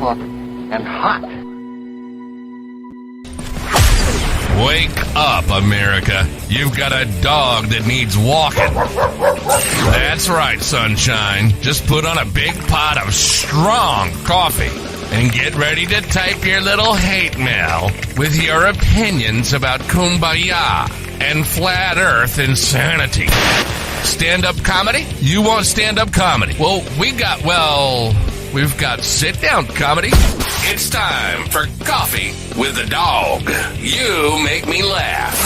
coffee, and hot. Wake up, America. You've got a dog that needs walking. That's right, sunshine. Just put on a big pot of strong coffee and get ready to type your little hate mail with your opinions about kumbaya and flat earth insanity. Stand-up comedy? You want stand-up comedy? Well, we've got sit-down comedy. It's time for Coffee with the Dog. You make me laugh.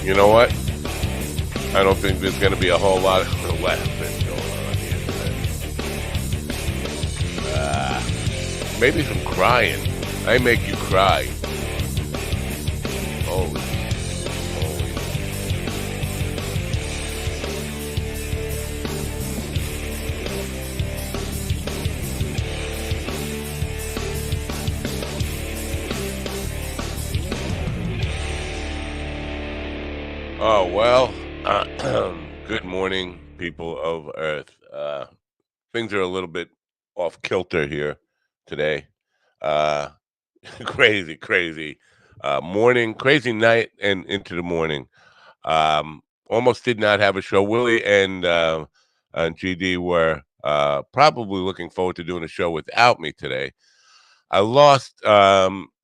You know what? I don't think there's going to be a whole lot of laughing going on here today. Maybe some crying. I make you cry. Holy. Oh, well, good morning, people of Earth. Things are a little bit off kilter here today. Crazy morning, crazy night and into the morning. Almost did not have a show. Willie and GD were probably looking forward to doing a show without me today. I lost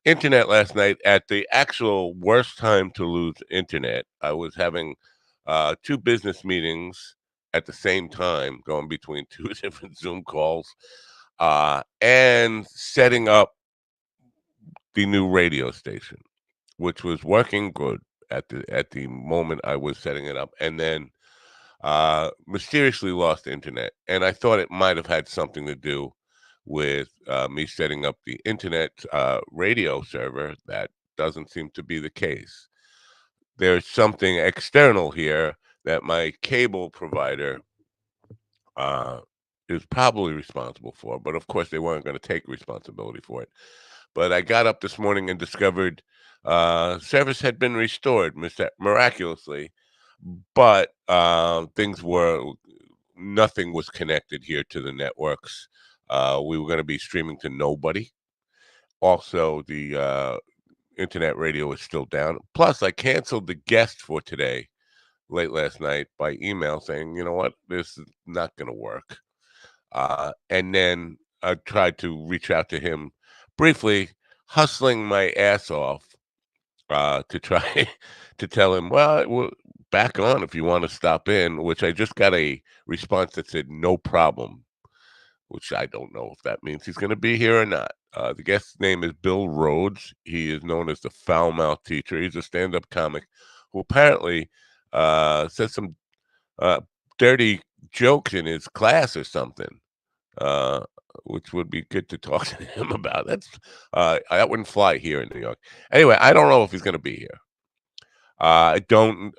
internet last night at the actual worst time to lose internet. I was having two business meetings at the same time, going between two different Zoom calls, and setting up the new radio station, which was working good at the moment I was setting it up, and then mysteriously lost internet. And I thought it might have had something to do with me setting up the internet radio server. That doesn't seem to be the case. There's something external here that my cable provider is probably responsible for, but of course they weren't going to take responsibility for it. But I got up this morning and discovered service had been restored miraculously, but nothing was connected here to the networks. We were going to be streaming to nobody. Also, the internet radio is still down. Plus, I canceled the guest for today late last night by email saying, you know what, this is not going to work. And then I tried to reach out to him briefly, hustling my ass off to try to tell him, well, we're back on if you want to stop in, which I just got a response that said no problem, which I don't know if that means he's going to be here or not. The guest's name is Bill Rhodes. He is known as the Foul Mouth Teacher. He's a stand-up comic who apparently says some dirty jokes in his class or something. Which would be good to talk to him about. That wouldn't fly here in New York. Anyway, I don't know if he's going to be here. I don't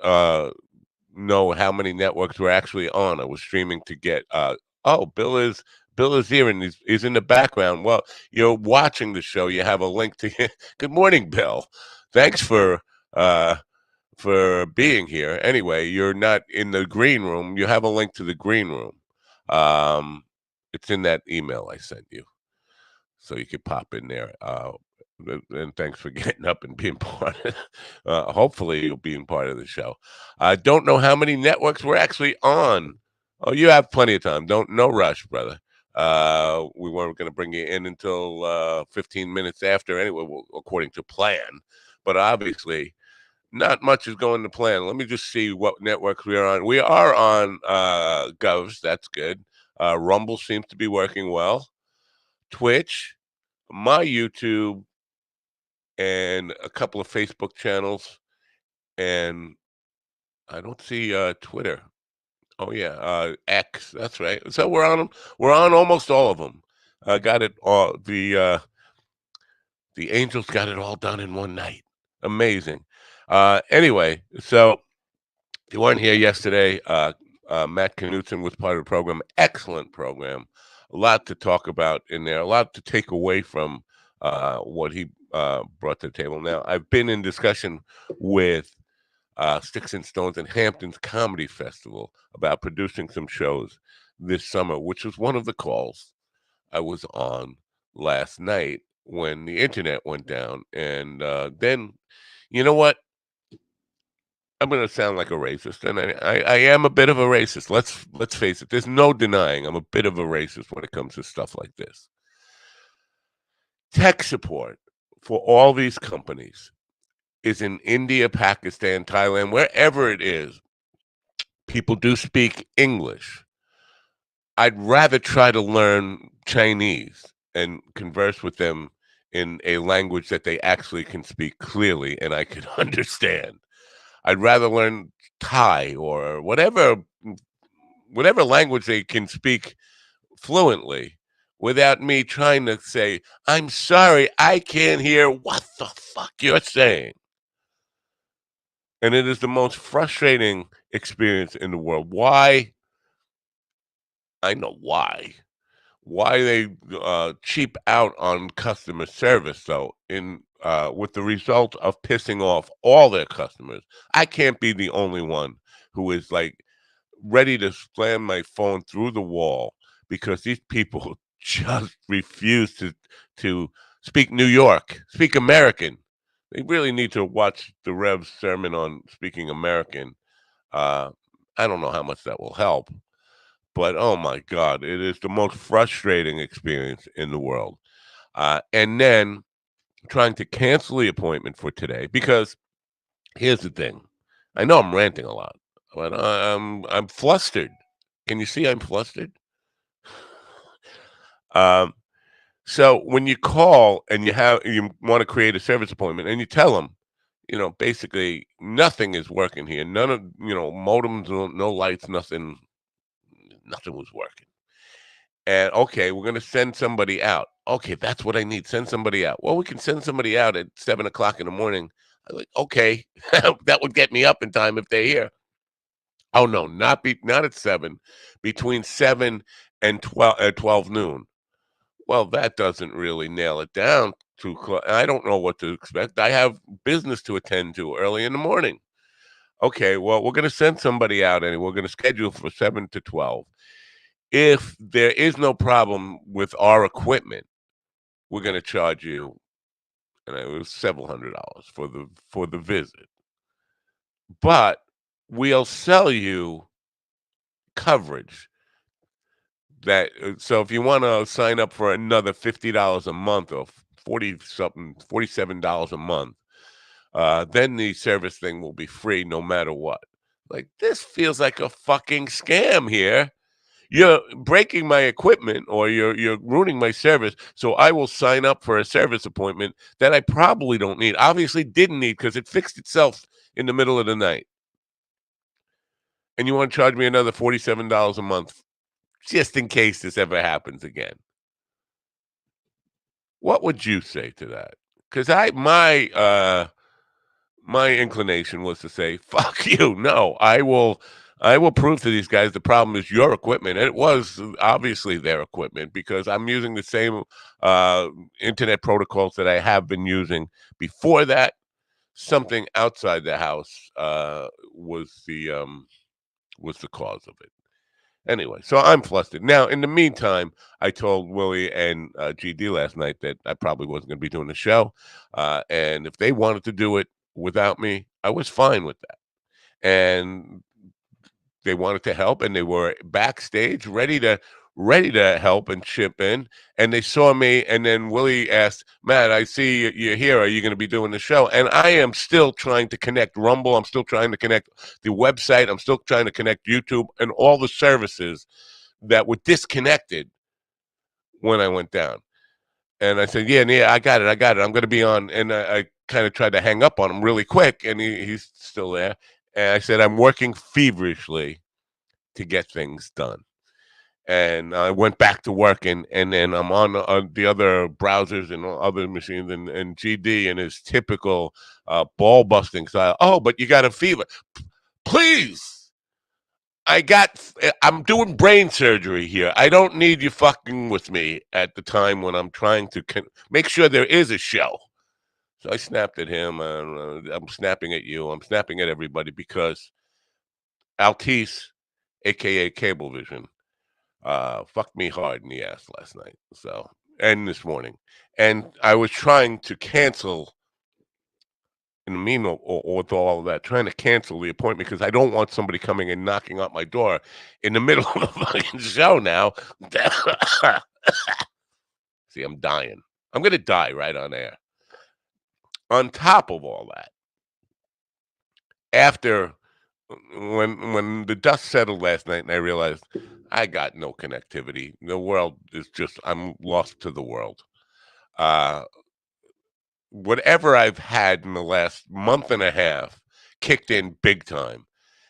know how many networks we're actually on. I was streaming to get. Bill is here and he's in the background. Well, you're watching the show. You have a link to. Good morning, Bill. Thanks for being here. Anyway, you're not in the green room. You have a link to the green room. It's in that email I sent you, so you could pop in there. And thanks for getting up and being part of it. Hopefully you'll be part of the show. I don't know how many networks we're actually on. Oh, you have plenty of time. No rush, brother. We weren't going to bring you in until 15 minutes after anyway, according to plan. But obviously, not much is going to plan. Let me just see what networks we are on. We are on Govs. That's good. Rumble seems to be working well. Twitch, my YouTube, and a couple of Facebook channels. And I don't see Twitter. Oh yeah, X. That's right. So we're on them. We're on almost all of them. Got it all. The Angels got it all done in one night. Amazing. Anyway, so if you weren't here yesterday, Matt Knutson was part of the program. Excellent program. A lot to talk about in there. A lot to take away from what he brought to the table. Now, I've been in discussion with Sticks and Stones and Hamptons Comedy Festival about producing some shows this summer, which was one of the calls I was on last night when the internet went down. And then, you know what? I'm going to sound like a racist, and I am a bit of a racist. Let's face it. There's no denying I'm a bit of a racist when it comes to stuff like this. Tech support for all these companies is in India, Pakistan, Thailand, wherever it is. People do speak English. I'd rather try to learn Chinese and converse with them in a language that they actually can speak clearly and I can understand. I'd rather learn Thai or whatever language they can speak fluently without me trying to say, "I'm sorry, I can't hear what the fuck you're saying." And it is the most frustrating experience in the world. Why? I know why. Why they cheap out on customer service though, in with the result of pissing off all their customers. I can't be the only one who is like ready to slam my phone through the wall because these people just refuse to speak New York, speak American. They really need to watch the Rev's sermon on speaking American. Uh, I don't know how much that will help, but oh my God, it is the most frustrating experience in the world. And then trying to cancel the appointment for today because here's the thing. I know I'm ranting a lot, but I'm flustered. Can you see I'm flustered? Um, so when you call and you want to create a service appointment and you tell them, basically nothing is working here. None of modems, no lights, nothing was working. And okay, we're gonna send somebody out. Okay, that's what I need. Send somebody out. Well, we can send somebody out at 7 o'clock in the morning. I'm like, okay, that would get me up in time if they're here. Oh no, not at 7, between 7 and 12 noon. Well, that doesn't really nail it down I don't know what to expect. I have business to attend to early in the morning. Okay, well, we're going to send somebody out and we're going to schedule for 7 to 12. If there is no problem with our equipment, we're going to charge you, and it was several $100s for the visit. But we'll sell you coverage that so if you want to sign up for another $50 a month or 40 something $47 a month, then the service thing will be free no matter what. Like, this feels like a fucking scam here. You're breaking my equipment or you're ruining my service, so I will sign up for a service appointment that I probably don't need. Obviously didn't need because it fixed itself in the middle of the night. And you want to charge me another $47 a month just in case this ever happens again. What would you say to that? Because my inclination was to say, "Fuck you! No, I will prove to these guys the problem is your equipment." And it was obviously their equipment because I'm using the same uh, internet protocols that I have been using before that. Something outside the house was the cause of it. Anyway, so I'm flustered. Now, in the meantime, I told Willie and GD last night that I probably wasn't going to be doing the show. And if they wanted to do it without me, I was fine with that. And they wanted to help and they were backstage ready to help and chip in, and they saw me, and then Willie asked, "Matt, I see you're here. Are you going to be doing the show?" And I am still trying to connect Rumble. I'm still trying to connect the website. I'm still trying to connect YouTube and all the services that were disconnected when I went down. And I said, yeah, I got it. I'm going to be on. And I kind of tried to hang up on him really quick, and he's still there. And I said, I'm working feverishly to get things done. And I went back to work, and then I'm on the other browsers and other machines, and GD and his typical ball busting style. Oh, but you got a fever. Please. I'm doing brain surgery here. I don't need you fucking with me at the time when I'm trying to make sure there is a show. So I snapped at him, and I'm snapping at you. I'm snapping at everybody because Altice, aka Cablevision, fucked me hard in the ass last night. So and this morning, and I was trying to cancel. In the meanwhile, or with all of that, trying to cancel the appointment because I don't want somebody coming and knocking on my door in the middle of the fucking show now. See, I'm dying. I'm gonna die right on air. On top of all that, after when the dust settled last night and I realized I got no connectivity. The world is just I'm lost to the world. Uh Whatever I've had in the last month and a half kicked in big time.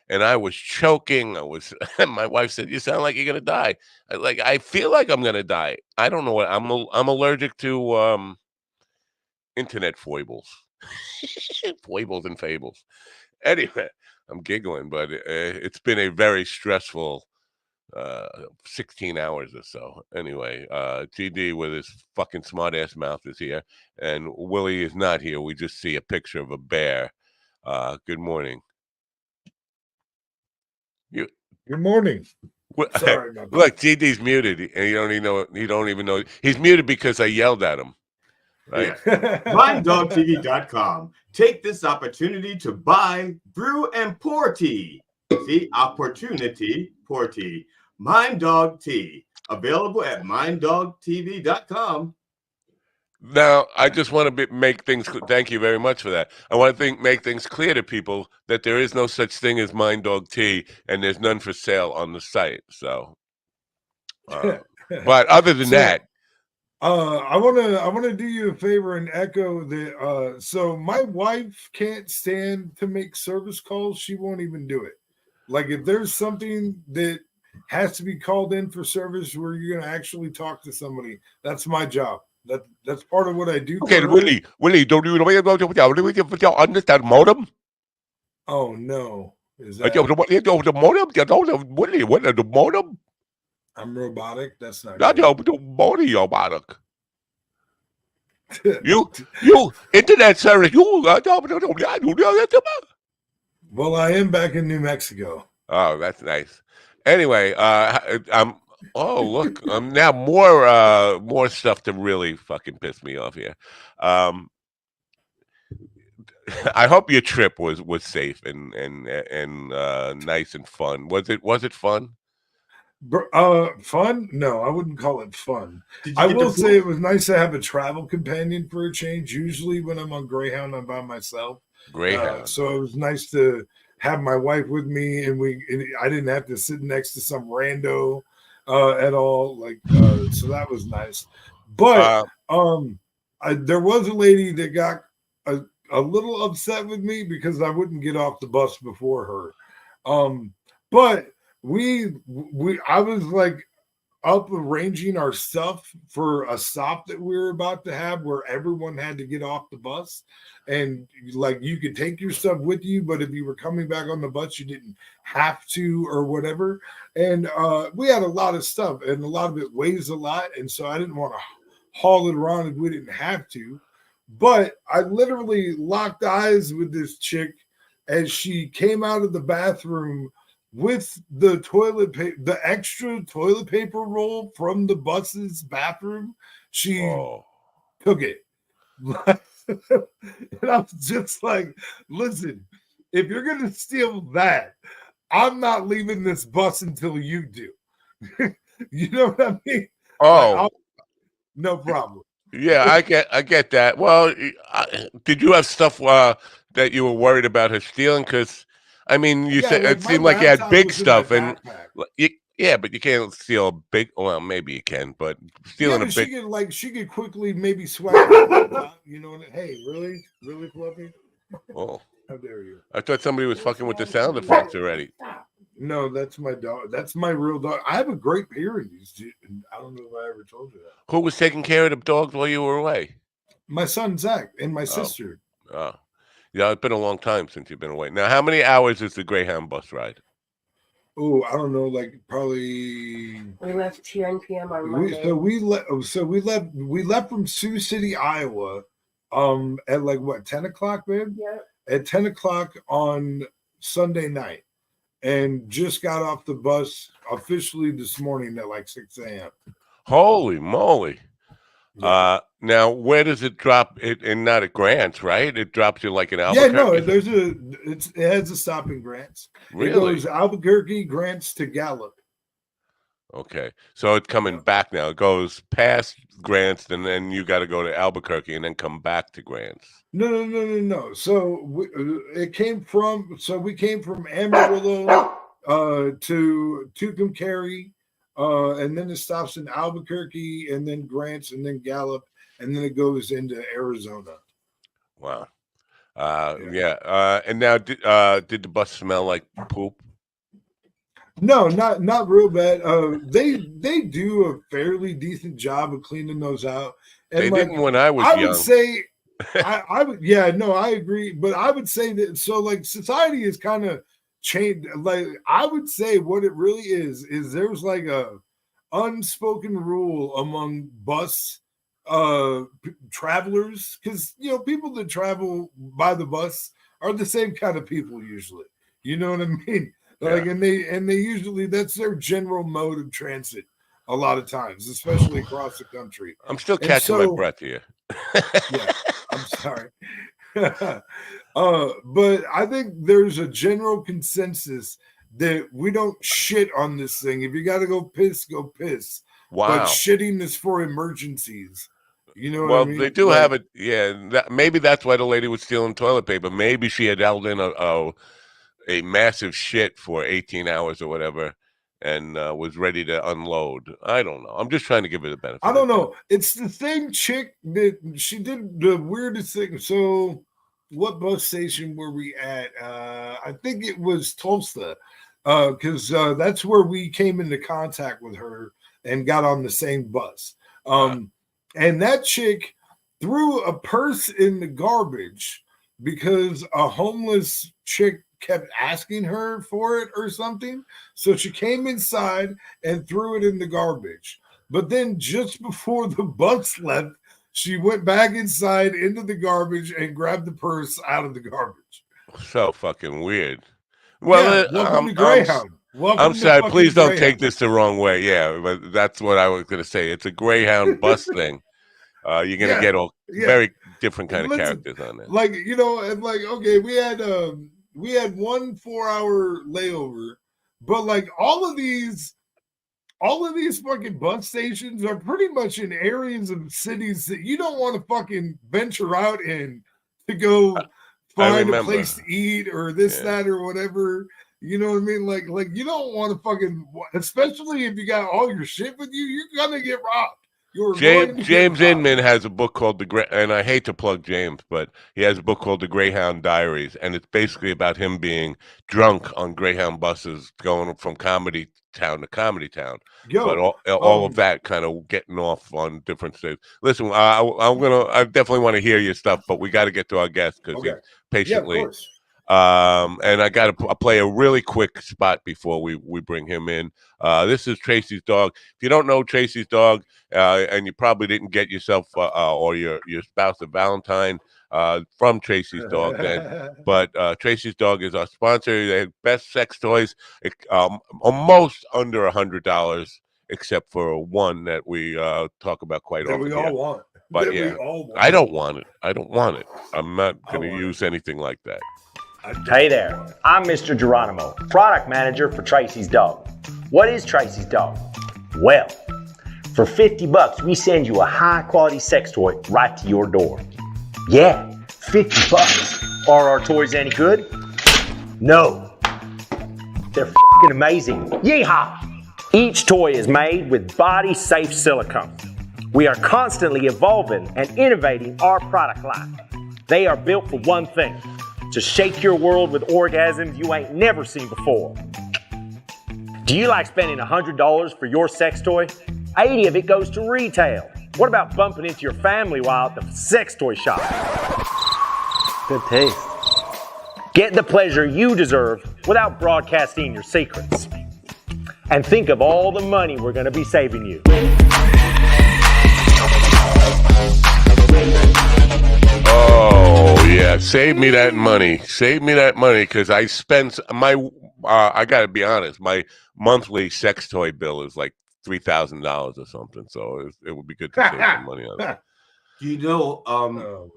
And I was choking. I was my wife said, "You sound like you're gonna die." I feel like I'm gonna die. I don't know what I'm allergic to internet foibles. Foibles and fables. Anyway, I'm giggling, but it's been a very stressful 16 hours or so. Anyway, GD with his fucking smart ass mouth is here, and Willie is not here. We just see a picture of a bear. Good morning. You Good morning. Sorry about that. look, GD's muted, and you don't even know. You don't even know he's muted because I yelled at him. Right? Yeah. MindDogTV.com. Take this opportunity to buy, brew, and pour tea. See, opportunity, pour tea. Mind Dog Tea. Available at MindDogTV.com. Now, I just want to make things. Thank you very much for that. I want to make things clear to people that there is no such thing as Mind Dog Tea, and there's none for sale on the site. So, but other than that, I want to do you a favor and echo that. So my wife can't stand to make service calls. She won't even do it. Like if there's something that has to be called in for service where you're going to actually talk to somebody, that's my job. That's part of what I do. Okay, Willie, don't you understand modem? Oh no, is that the modem? Willie, what the modem? I'm robotic. That's not. The body robotic. you internet service. Well, I am back in New Mexico. Oh, that's nice. Anyway, I'm. Oh, look, now more stuff to really fucking piss me off here. I hope your trip was safe and nice and fun. Was it fun? Fun? No, I wouldn't call it fun. I will say it was nice to have a travel companion for a change. Usually when I'm on Greyhound, I'm by myself. Greyhound. So it was nice to have my wife with me, and I didn't have to sit next to some rando at all. So that was nice. But there was a lady that got a little upset with me because I wouldn't get off the bus before her. But I was like up arranging our stuff for a stop that we were about to have where everyone had to get off the bus, and like you could take your stuff with you, but if you were coming back on the bus, you didn't have to or whatever. And we had a lot of stuff, and a lot of it weighs a lot, and so I didn't want to haul it around if we didn't have to. But I literally locked eyes with this chick as she came out of the bathroom with the the extra toilet paper roll from the bus's bathroom. She took it. And I was just like, listen, if you're going to steal that, I'm not leaving this bus until you do. You know what I mean? Oh, no problem. Yeah, I get that. Well, did you have stuff that you were worried about her stealing? Because, I mean, you said it seemed like you had big stuff, and yeah, but you can't steal a big. Well, maybe you can, but stealing a big. She could quickly maybe swag. You know? Hey, really, Fluffy? Oh, how dare you? I thought somebody was fucking with the sound effects already. No, that's my dog. That's my real dog. I have a great Pyrenees. I don't know if I ever told you that. Who was taking care of the dogs while you were away? My son Zach and my sister. Oh, yeah. It's been a long time since you've been away. Now, how many hours is the Greyhound bus ride? Oh, I don't know. Like probably. We left 10 p.m. on Monday. We left from Sioux City, Iowa, at like what 10 o'clock, man? Yeah. At 10 o'clock on Sunday night, and just got off the bus officially this morning at like 6 a.m. Holy moly! Yeah. Now where does it drop? It and not at Grants, right? It drops you like in Yeah, Albuquerque. no, it has a stop in Grants. Really? It goes Albuquerque, Grants to Gallup. Okay, so it's coming back now. It goes past Grants, and then you got to go to Albuquerque, and then come back to Grants. No. So we came from Amarillo to Tucumcari, and then it stops in Albuquerque, and then Grants, and then Gallup, and then it goes into Arizona. Wow. Yeah. And now, did the bus smell like poop? No, not real bad. They do a fairly decent job of cleaning those out. And They like, didn't when I was I young. would say, I would, yeah, no, I agree. But I would say that so like society is kind of changed. Like I would say what it really is there's like a unspoken rule among bus travelers, because people that travel by the bus are the same kind of people usually. You know what I mean? Like, Yeah. and they usually, that's their general mode of transit a lot of times, especially across the country. I'm still catching my breath here. Yeah, I'm sorry. But I think there's a general consensus that we don't shit on this thing. If you got to go piss, go piss. Wow. But shitting is for emergencies. You know what Well, I mean? they do have it. Yeah, maybe that's why the lady was stealing toilet paper. Maybe she had held in a massive shit for 18 hours or whatever, and was ready to unload. I don't know. I'm just trying to give her the benefit. I don't know. It's the same chick that she did the weirdest thing. So, what bus station were we at? I think it was Tulsa, because that's where we came into contact with her and got on the same bus. And that chick threw a purse in the garbage because a homeless chick kept asking her for it or something. So she came inside and threw it in the garbage. But then just before the bus left, she went back inside into the garbage and grabbed the purse out of the garbage. So fucking weird. Well, welcome to Greyhound. I'm sorry. Please don't take this the wrong way. Yeah, but that's what I was going to say. It's a Greyhound bus thing. You're going to get all very different kind of characters on there. Like, and like, okay, we had 1 4-hour layover, but like all of these fucking bus stations are pretty much in areas of cities that you don't want to fucking venture out in to go find a place to eat or this, that, or whatever. You know what I mean? Like you don't want to fucking, especially if you got all your shit with you, you're gonna get robbed. James Inman has a book called and I hate to plug James, but he has a book called The Greyhound Diaries, and it's basically about him being drunk on Greyhound buses going from comedy town to comedy town. But all of that kind of getting off on different states. Listen, I definitely want to hear your stuff, but we got to get to our guest because he's patiently. Yeah, of course. And I got to play a really quick spot before we bring him in. This is Tracy's dog. If you don't know Tracy's dog, and you probably didn't get yourself or your spouse a Valentine from Tracy's dog, then. But Tracy's dog is our sponsor. They have best sex toys, almost under $100, except for one that we talk about quite often. We all want. But I don't want it. I'm not going to use anything like that. Hey there, I'm Mr. Geronimo, product manager for Tracy's Dog. What is Tracy's Dog? Well, for $50, we send you a high-quality sex toy right to your door. Yeah, $50. Are our toys any good? No. They're f***ing amazing. Yeehaw! Each toy is made with body-safe silicone. We are constantly evolving and innovating our product line. They are built for one thing: to shake your world with orgasms you ain't never seen before. Do you like spending $100 for your sex toy? 80 of it goes to retail. What about bumping into your family while at the sex toy shop? Good taste. Get the pleasure you deserve without broadcasting your secrets. And think of all the money we're going to be saving you. Save me that money. Save me that money because I spend my. I got to be honest. My monthly sex toy bill is like $3,000 or something. So it would be good to save some money on it. Do you know?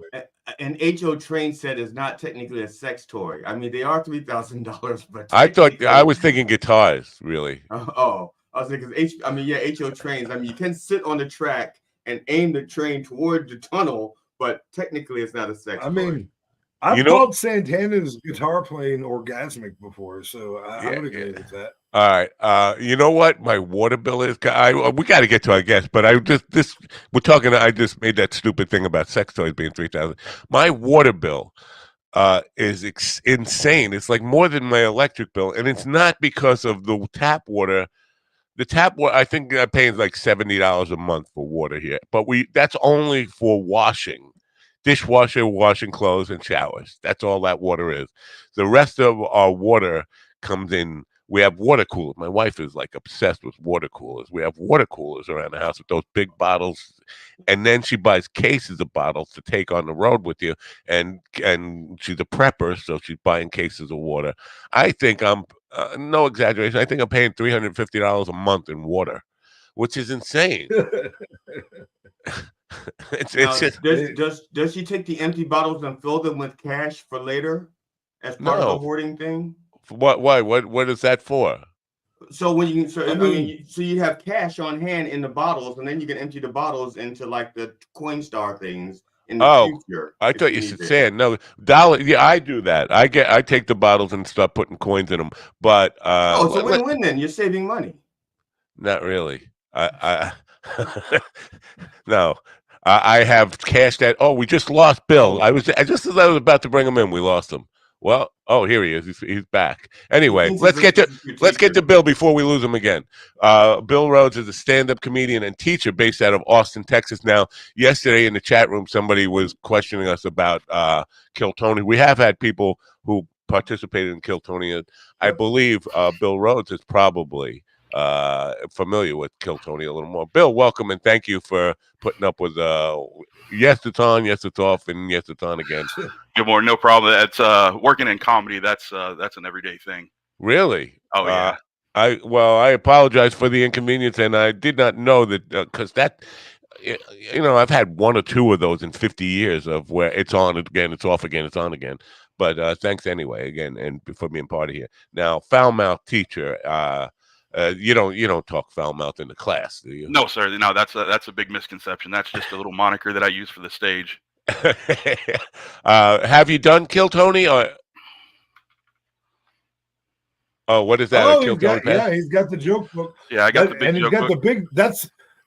An HO train set is not technically a sex toy. I mean, they are $3,000, but I was thinking guitars. Really? I was thinking HO trains. I mean, you can sit on the track and aim the train toward the tunnel, but technically, it's not a sex toy. I mean, I've called Santana's guitar playing orgasmic before, so I would agree with that. All right. You know what my water bill is? We got to get to our guest, but we're talking. I just made that stupid thing about sex toys being $3,000. My water bill is insane. It's like more than my electric bill, and it's not because of the tap water. The tap water, I think I'm paying like $70 a month for water here, but that's only for washing. Dishwasher, washing clothes, and showers. That's all that water is. The rest of our water comes in. We have water coolers. My wife is like obsessed with water coolers. We have water coolers around the house with those big bottles, and then she buys cases of bottles to take on the road with you. And she's a prepper, so she's buying cases of water. I think I'm no exaggeration. I think I'm paying $350 a month in water, which is insane. Does she take the empty bottles and fill them with cash for later as part of the hoarding thing? What? Why? What is that for? So when you have cash on hand in the bottles, and then you can empty the bottles into like the Coinstar things in the future. I thought you said sand. No, dollar. Yeah, I do that. I take the bottles and start putting coins in them. But it's a win-win. Then you're saving money. Not really. No. I have cash that. Oh, we just lost Bill. Just as I was about to bring him in, we lost him. Well, here he is. He's back. Anyway, let's get to Bill before we lose him again. Bill Rhodes is a stand-up comedian and teacher based out of Austin, Texas. Now, yesterday in the chat room, somebody was questioning us about Kill Tony. We have had people who participated in Kill Tony. I believe Bill Rhodes is probably familiar with Kill Tony a little more. Bill, welcome and thank you for putting up with yes it's on, yes it's off, and yes it's on again. Good morning, no problem. That's working in comedy. That's an everyday thing. Really? Oh yeah. I apologize for the inconvenience, and I did not know that because I've had one or two of those in 50 years of where it's on again, it's off again, it's on again. But thanks anyway again and for being part of here. Now, foul mouth teacher. You don't talk foul mouth in the class, do you? No, sir. No, that's a big misconception. That's just a little moniker that I use for the stage. Have you done Kill Tony? Or what is that? He's got the joke book. Yeah, I got the big joke book. The big.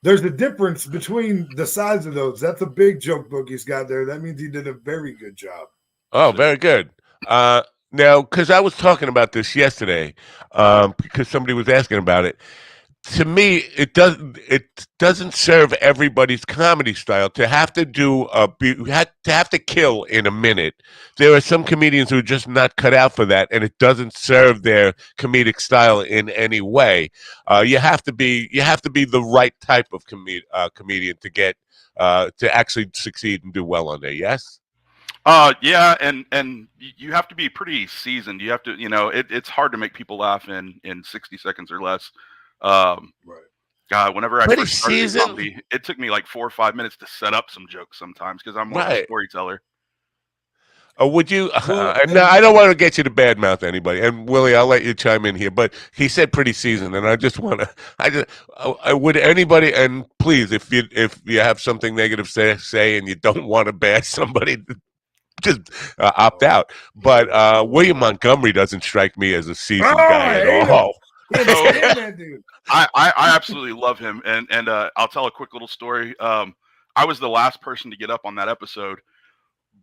There's a difference between the size of those. That's a big joke book he's got there. That means he did a very good job. Oh, very good. Now, because I was talking about this yesterday, because somebody was asking about it. To me, it doesn't serve everybody's comedy style to have to have to kill in a minute. There are some comedians who are just not cut out for that, and it doesn't serve their comedic style in any way. You have to be the right type of comedian to get to actually succeed and do well on there. Yes. Yeah, and you have to be pretty seasoned. You have to, it's hard to make people laugh in 60 seconds or less. Right. God, whenever I first started comedy, it took me like 4 or 5 minutes to set up some jokes sometimes because I'm more of a storyteller. Would you? No, I don't want to get you to badmouth anybody. And Willie, I'll let you chime in here. But he said pretty seasoned, and I just want to. Would anybody? And please, if you have something negative to say, and you don't want to bash somebody, just opt out. But William Montgomery doesn't strike me as a seasoned guy at all. I absolutely love him, and I'll tell a quick little story. I was the last person to get up on that episode.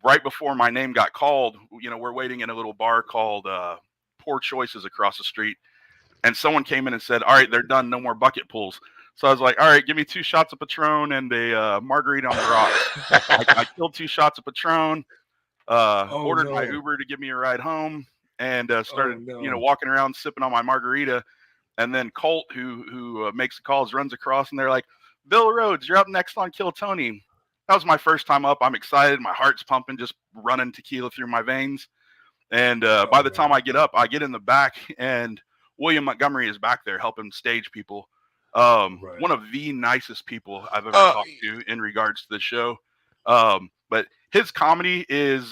Right before my name got called, we're waiting in a little bar called Poor Choices across the street, and someone came in and said, "All right, they're done. No more bucket pulls." So I was like, "All right, give me 2 shots of Patron and a margarita on the rocks." I killed 2 shots of Patron. Ordered my Uber to give me a ride home, and started walking around sipping on my margarita. And then Colt, who makes the calls, runs across, and they're like, "Bill Rhodes, you're up next on Kill Tony." that was my first time up. I'm excited. My heart's pumping, just running tequila through my veins. And by the time I get up, I get in the back, and William Montgomery is back there helping stage people. One of the nicest people I've ever talked to in regards to the show. But his comedy is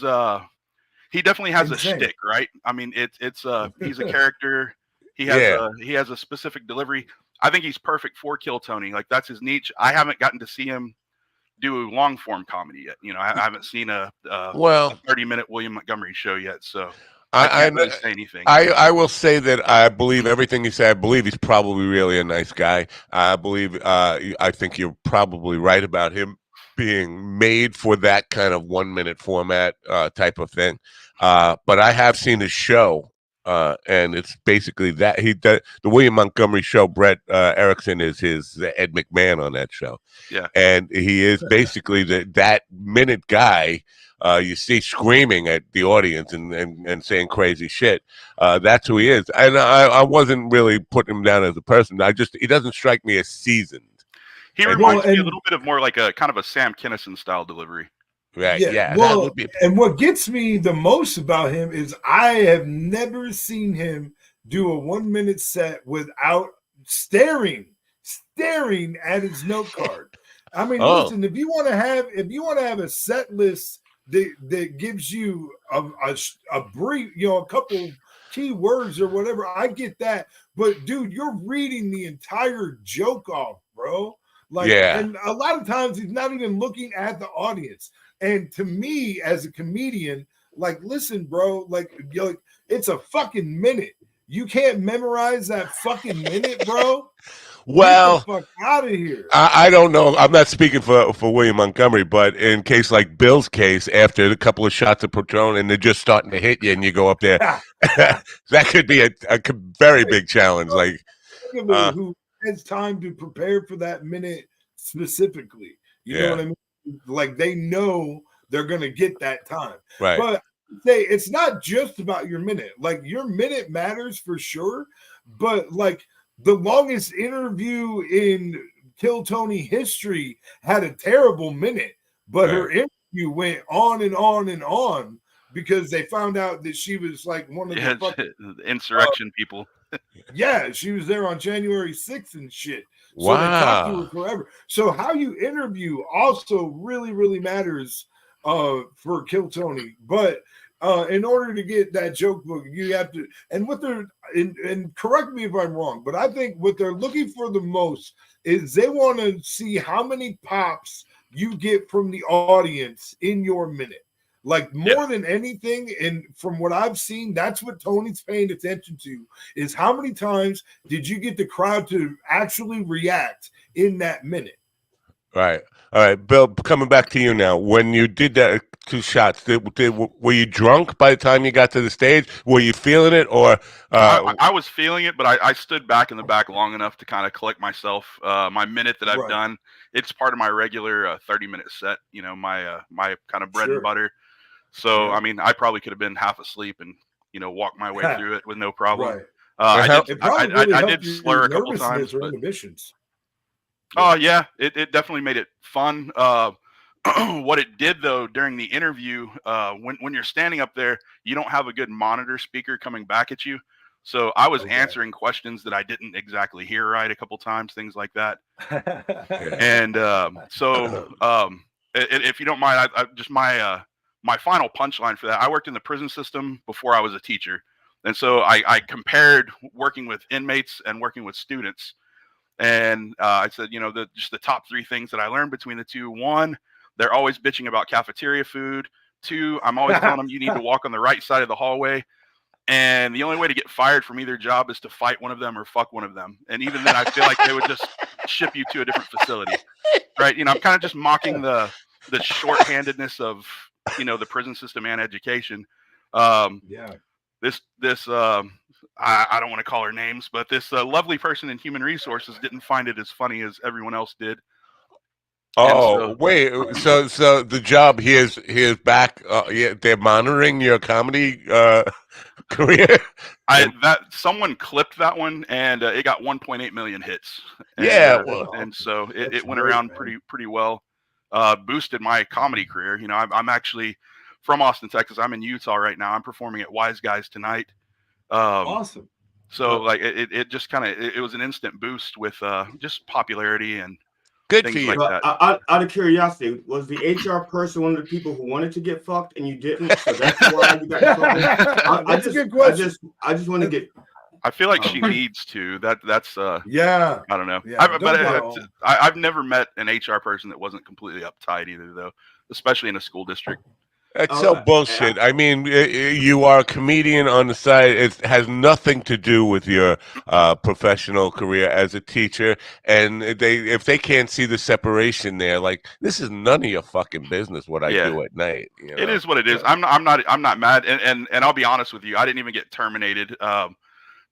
he definitely has a shtick, right? I mean, it's he's a character. He has a specific delivery. I think he's perfect for Kill Tony. Like, that's his niche. I haven't gotten to see him do long form comedy yet. You know, I haven't seen a 30-minute William Montgomery show yet, so I can't really say anything. I will say that I believe everything you say. I believe he's probably really a nice guy. I think you're probably right about him being made for that kind of 1 minute format type of thing. But I have seen his show. And it's basically that the William Montgomery show. Brett Erickson is his Ed McMahon on that show. Yeah, and he is basically that minute guy you see screaming at the audience and saying crazy shit. That's who he is. And I wasn't really putting him down as a person. He doesn't strike me as seasoned. He reminds me a little bit of more like a kind of a Sam Kinison style delivery. Right. Yeah. Well, and what gets me the most about him is I have never seen him do a 1 minute set without staring at his note card. I mean, listen, if you want to have a set list that gives you a brief, a couple key words or whatever, I get that. But dude, you're reading the entire joke off, bro. And a lot of times he's not even looking at the audience. And to me, as a comedian, like, listen, bro, like it's a fucking minute. You can't memorize that fucking minute, bro. Well, get the fuck out of here. I don't know. I'm not speaking for William Montgomery, but in case like Bill's case, after a couple of shots of Patron and they're just starting to hit you and you go up there, that could be a very big challenge. Like, who has time to prepare for that minute specifically? You know what I mean? Like, they know they're going to get that time. Right. But it's not just about your minute. Like, your minute matters for sure. But like the longest interview in Kill Tony history had a terrible minute, but her interview went on and on and on because they found out that she was like one of the insurrection people. Yeah, she was there on January 6th and shit. So wow. They talked to her forever. So how you interview also really, really matters for Kill Tony. But in order to get that joke book, you have to, and what they're, and correct me if I'm wrong, but I think what they're looking for the most is they want to see how many pops you get from the audience in your minute. Like, more than anything, and from what I've seen, that's what Tony's paying attention to, is how many times did you get the crowd to actually react in that minute? Right. All right, Bill, coming back to you now. When you did that 2 shots, were you drunk by the time you got to the stage? Were you feeling it, or? I was feeling it, but I stood back in the back long enough to kind of collect myself. My minute that I've done, it's part of my regular 30-minute set. You know, my kind of bread and butter. So I mean, I probably could have been half asleep and walk my way through it with no problem. I did slur a couple times. But, inhibitions. Oh yeah, it definitely made it fun. What it did though during the interview, when you're standing up there, you don't have a good monitor speaker coming back at you. So I was answering questions that I didn't exactly hear right a couple times, things like that. And if you don't mind, I just my final punchline for that. I worked in the prison system before I was a teacher, and so I compared working with inmates and working with students. And I said, just the top 3 things that I learned between the two. 1, they're always bitching about cafeteria food. 2, I'm always telling them you need to walk on the right side of the hallway. And the only way to get fired from either job is to fight one of them or fuck one of them. And even then, I feel like they would just ship you to a different facility, right? I'm kind of just mocking the shorthandedness of the prison system and education. This I don't want to call her names, but this lovely person in human resources didn't find it as funny as everyone else did. Oh, wait. So the job here's back. They're monitoring your comedy career. Someone clipped that one, and it got 1.8 million hits. And, yeah, and so it went around pretty well. boosted my comedy career. You know, I'm actually from Austin, Texas. I'm in Utah right now. I'm performing at Wise Guys tonight. Awesome. So like it just kind of it was an instant boost with just popularity and Good things for you. like that. Out of curiosity, was the HR person one of the people who wanted to get fucked and you didn't? So that's why you got in trouble? That's a good question. I just want to get. I feel like she needs to. That's Yeah. I don't know. Yeah, I've never met an HR person that wasn't completely uptight either, though, especially in a school district. That's so bullshit. I mean, you are a comedian on the side. It has nothing to do with your professional career as a teacher. And if they can't see the separation there, like, this is none of your fucking business what I do at night. You know? It is what it is. I'm not mad. And I'll be honest with you. I didn't even get terminated.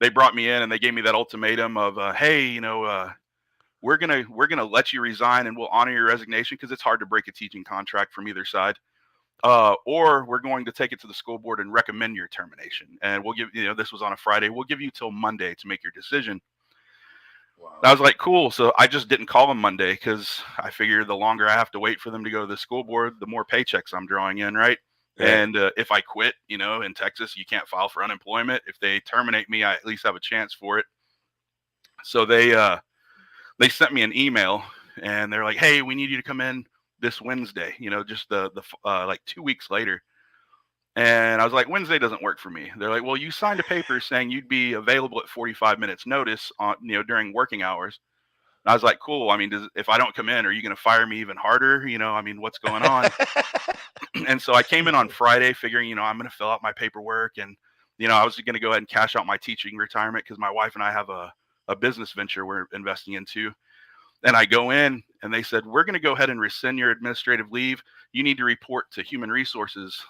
They brought me in and they gave me that ultimatum of, hey, you know, we're gonna let you resign and we'll honor your resignation because it's hard to break a teaching contract from either side. Or we're going to take it to the school board and recommend your termination. And we'll give, you know, this was on a Friday. We'll give you till Monday to make your decision. Wow. I was like, cool. So I just didn't call them Monday because I figured the longer I have to wait for them to go to the school board, the more paychecks I'm drawing in, right? Yeah. And if I quit, you know, in Texas, you can't file for unemployment. If they terminate me, I at least have a chance for it. So they sent me an email and they're like, hey, we need you to come in this Wednesday, you know, just the like 2 weeks later. And I was like, Wednesday doesn't work for me. They're like, well, you signed a paper saying you'd be available at 45 minutes notice on, you know, during working hours. And I was like, cool. I mean, if I don't come in, are you going to fire me even harder? You know, I mean, what's going on? And so I came in on Friday figuring, you know, I'm going to fill out my paperwork and, you know, I was going to go ahead and cash out my teaching retirement because my wife and I have a business venture we're investing into. And I go in and they said, we're going to go ahead and rescind your administrative leave. You need to report to human resources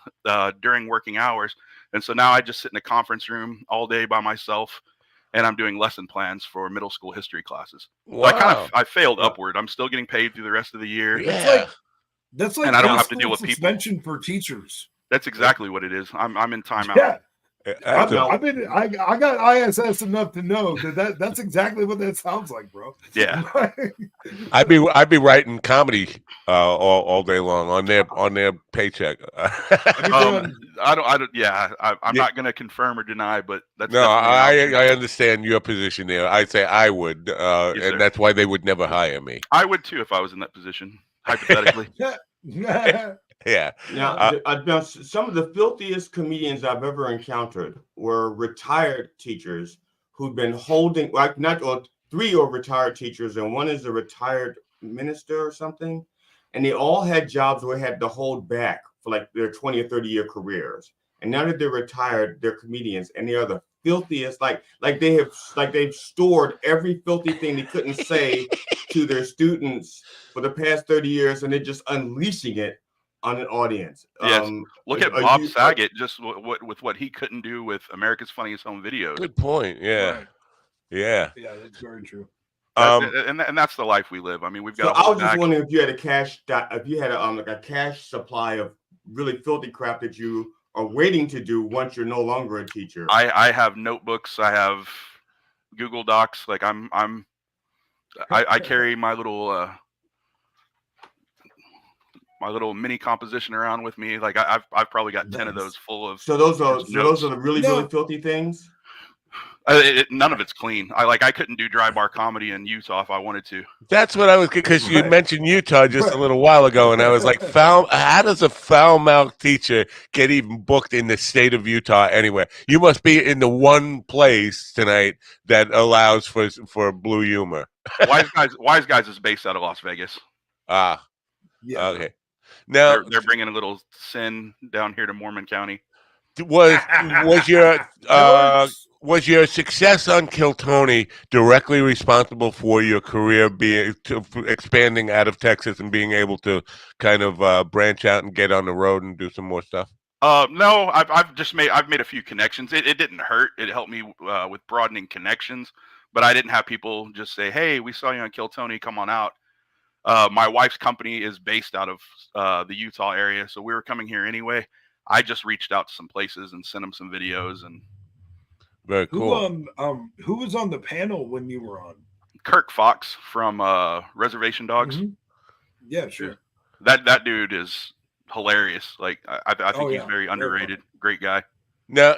during working hours. And so now I just sit in a conference room all day by myself and I'm doing lesson plans for middle school history classes. Wow. So I failed upward. I'm still getting paid through the rest of the year. Yeah. That's like and I don't have to deal with people. Suspension for teachers. That's exactly what it is. I'm in timeout. Yeah. I got ISS enough to know that's exactly what that sounds like, bro. Yeah. I'd be writing comedy all day long on their paycheck. I'm not going to confirm or deny, but that's no. I understand your position there. I'd say I would, yes, and that's why they would never hire me. I would too if I was in that position, hypothetically. Yeah. Now, some of the filthiest comedians I've ever encountered were retired teachers who'd been holding, like, three are retired teachers, and one is a retired minister or something. And they all had jobs where they had to hold back for like their 20 or 30-year careers. And now that they're retired, they're comedians, and they are the filthiest. They've stored every filthy thing they couldn't say to their students for the past 30 years, and they're just unleashing it on an audience. Yes. Look at Bob Saget, just with what he couldn't do with America's Funniest Home Videos. Good point. Yeah. Right. Yeah. Yeah, that's very true. And that's the life we live. I mean, we've got. So I was just wondering if you had a cash supply of really filthy crap that you are waiting to do once you're no longer a teacher. I have notebooks. I have Google Docs. Like I carry my little mini composition around with me. Like I've probably got 10 of those full of. So those are the really filthy things. None of it's clean. I couldn't do dry bar comedy in Utah if I wanted to. That's what I was, because you mentioned Utah just a little while ago, and I was like, how does a foul-mouthed teacher get even booked in the state of Utah anywhere? You must be in the one place tonight that allows for blue humor. Wise Guys is based out of Las Vegas. Yeah. Okay. Now they're bringing a little sin down here to Mormon County. Was your success on Kill Tony directly responsible for your career expanding out of Texas and being able to kind of branch out and get on the road and do some more stuff? No, I've made a few connections. It didn't hurt. It helped me with broadening connections, but I didn't have people just say, "Hey, we saw you on Kill Tony. Come on out." My wife's company is based out of the Utah area, so we were coming here anyway. I just reached out to some places and sent them some videos. And very cool. Who was on the panel when you were on? Kirk Fox from Reservation Dogs. Mm-hmm. Yeah, sure. That dude is hilarious. Like I think he's very underrated. Great guy. Now,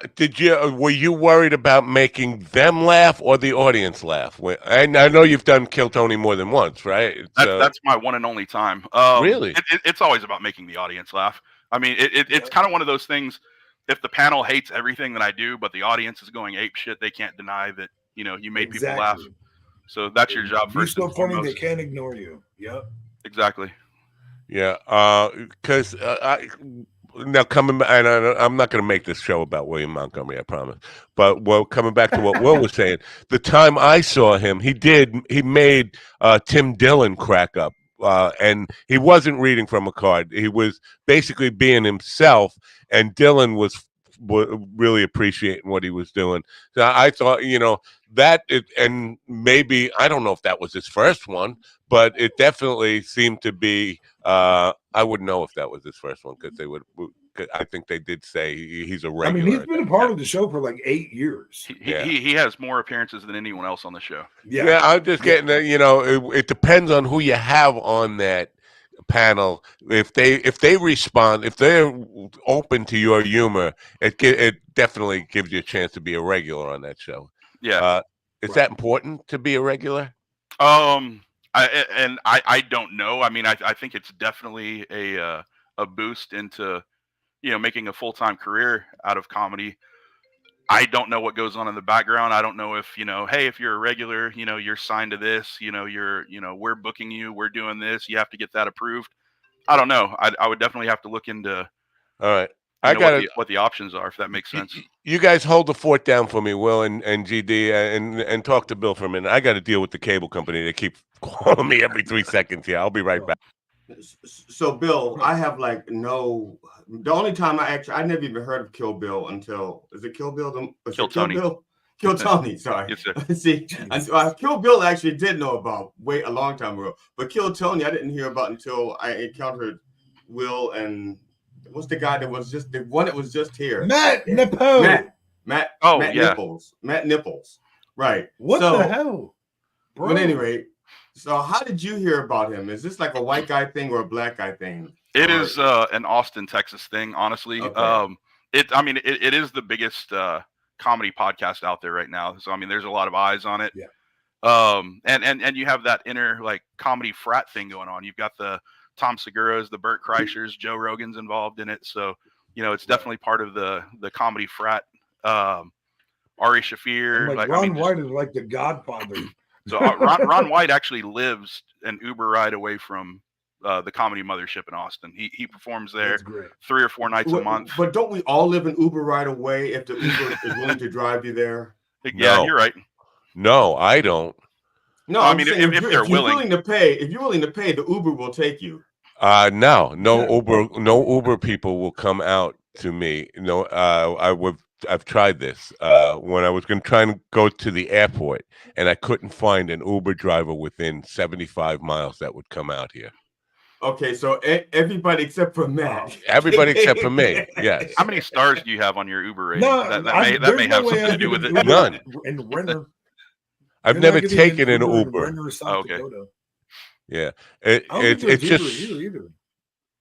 were you worried about making them laugh or the audience laugh? I know you've done Kill Tony more than once, right? That's my one and only time. Really? It's always about making the audience laugh. I mean, it's kind of one of those things. If the panel hates everything that I do, but the audience is going ape shit, they can't deny that you made people laugh. So that's your job first. You're so funny they can't ignore you. Yep. Exactly. Yeah. Because now coming back, and I'm not going to make this show about William Montgomery, I promise. But coming back to what Will was saying, the time I saw him, he made Tim Dillon crack up. And he wasn't reading from a card. He was basically being himself, and Dillon was really appreciating what he was doing. So I thought, and maybe, I don't know if that was his first one, but it definitely seemed to be, I wouldn't know if that was his first one, because I think they did say he's a regular. I mean, he's been a part of the show for like 8 years. He has more appearances than anyone else on the show. Yeah, I'm just getting it depends on who you have on that panel. If they respond, if they're open to your humor, it definitely gives you a chance to be a regular on that show. Yeah. Is that important to be a regular? I don't know. I mean, I think it's definitely a boost into making a full-time career out of comedy. I don't know what goes on in the background. I don't know if, hey, if you're a regular, you're signed to this, we're booking you, we're doing this, you have to get that approved. I don't know. I would definitely have to look into all right. What the options are, if that makes sense. You guys hold the fort down for me, Will and GD, and talk to Bill for a minute. I got to deal with the cable company. They keep calling me every 3 seconds here. I'll be right back. So, Bill, I have the only time I never even heard of Kill Bill until, is it Kill Bill? Kill Tony. Kill Tony, sorry. Yes, sir. See, Kill Bill I actually did know about a long time ago, but Kill Tony I didn't hear about until I encountered Will and what's the guy that was just the one that was just here? Matt Nipples. Matt yeah. Nipples. Matt Nipples. Right. What the hell? Bro. But anyway, so how did you hear about him? Is this like a white guy thing or a black guy thing? It is an Austin, Texas thing, honestly. Okay. It is the biggest comedy podcast out there right now. So I mean, there's a lot of eyes on it. Yeah. And you have that inner like comedy frat thing going on. You've got the Tom Segura's, the Burt Kreischers, Joe Rogan's involved in it. So it's definitely part of the comedy frat. Ari Shaffir, Ron White is like the Godfather. So Ron White actually lives an Uber ride away from the Comedy Mothership in Austin. He performs there 3 or 4 nights a month. But don't we all live an Uber ride away if the Uber is willing to drive you there? Yeah, you're right. No, I don't. No, I mean if they're willing to pay, the Uber will take you. No Uber people will come out to me. I've tried this when I was going to try and go to the airport, and I couldn't find an Uber driver within 75 miles that would come out here. Okay, so everybody except for Matt. Everybody except for me. Yes. How many stars do you have on your Uber rating? No, that may have something to do with it. None. And Renner. I've never taken an Uber. Okay. Yeah, it's just.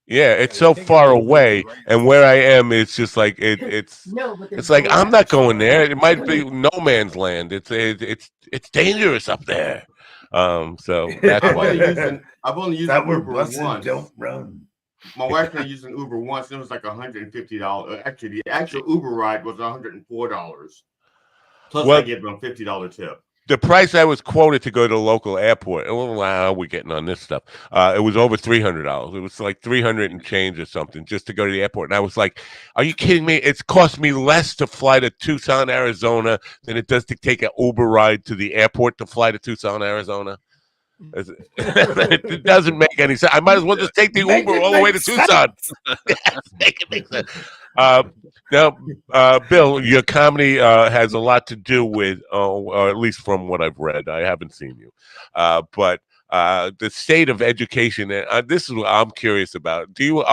Yeah, it's so far away, and where I am, it's just like it's like I'm not going there. It might be no man's land. It's dangerous up there. So that's why I've only used an Uber once. Don't run. My wife and I used an Uber once, and it was like $150. Actually, the actual Uber ride was $104. Plus, I give them a $50 tip. The price I was quoted to go to the local airport, wow, we're getting on this stuff. It was over $300. It was like 300 and change or something just to go to the airport. And I was like, are you kidding me? It's cost me less to fly to Tucson, Arizona than it does to take an Uber ride to the airport to fly to Tucson, Arizona. It doesn't make any sense. I might as well just take the Uber all the way to Tucson. Make it make sense. Now, Bill, your comedy has a lot to do with, or at least from what I've read, I haven't seen you, but the state of education. This is what I'm curious about. Do you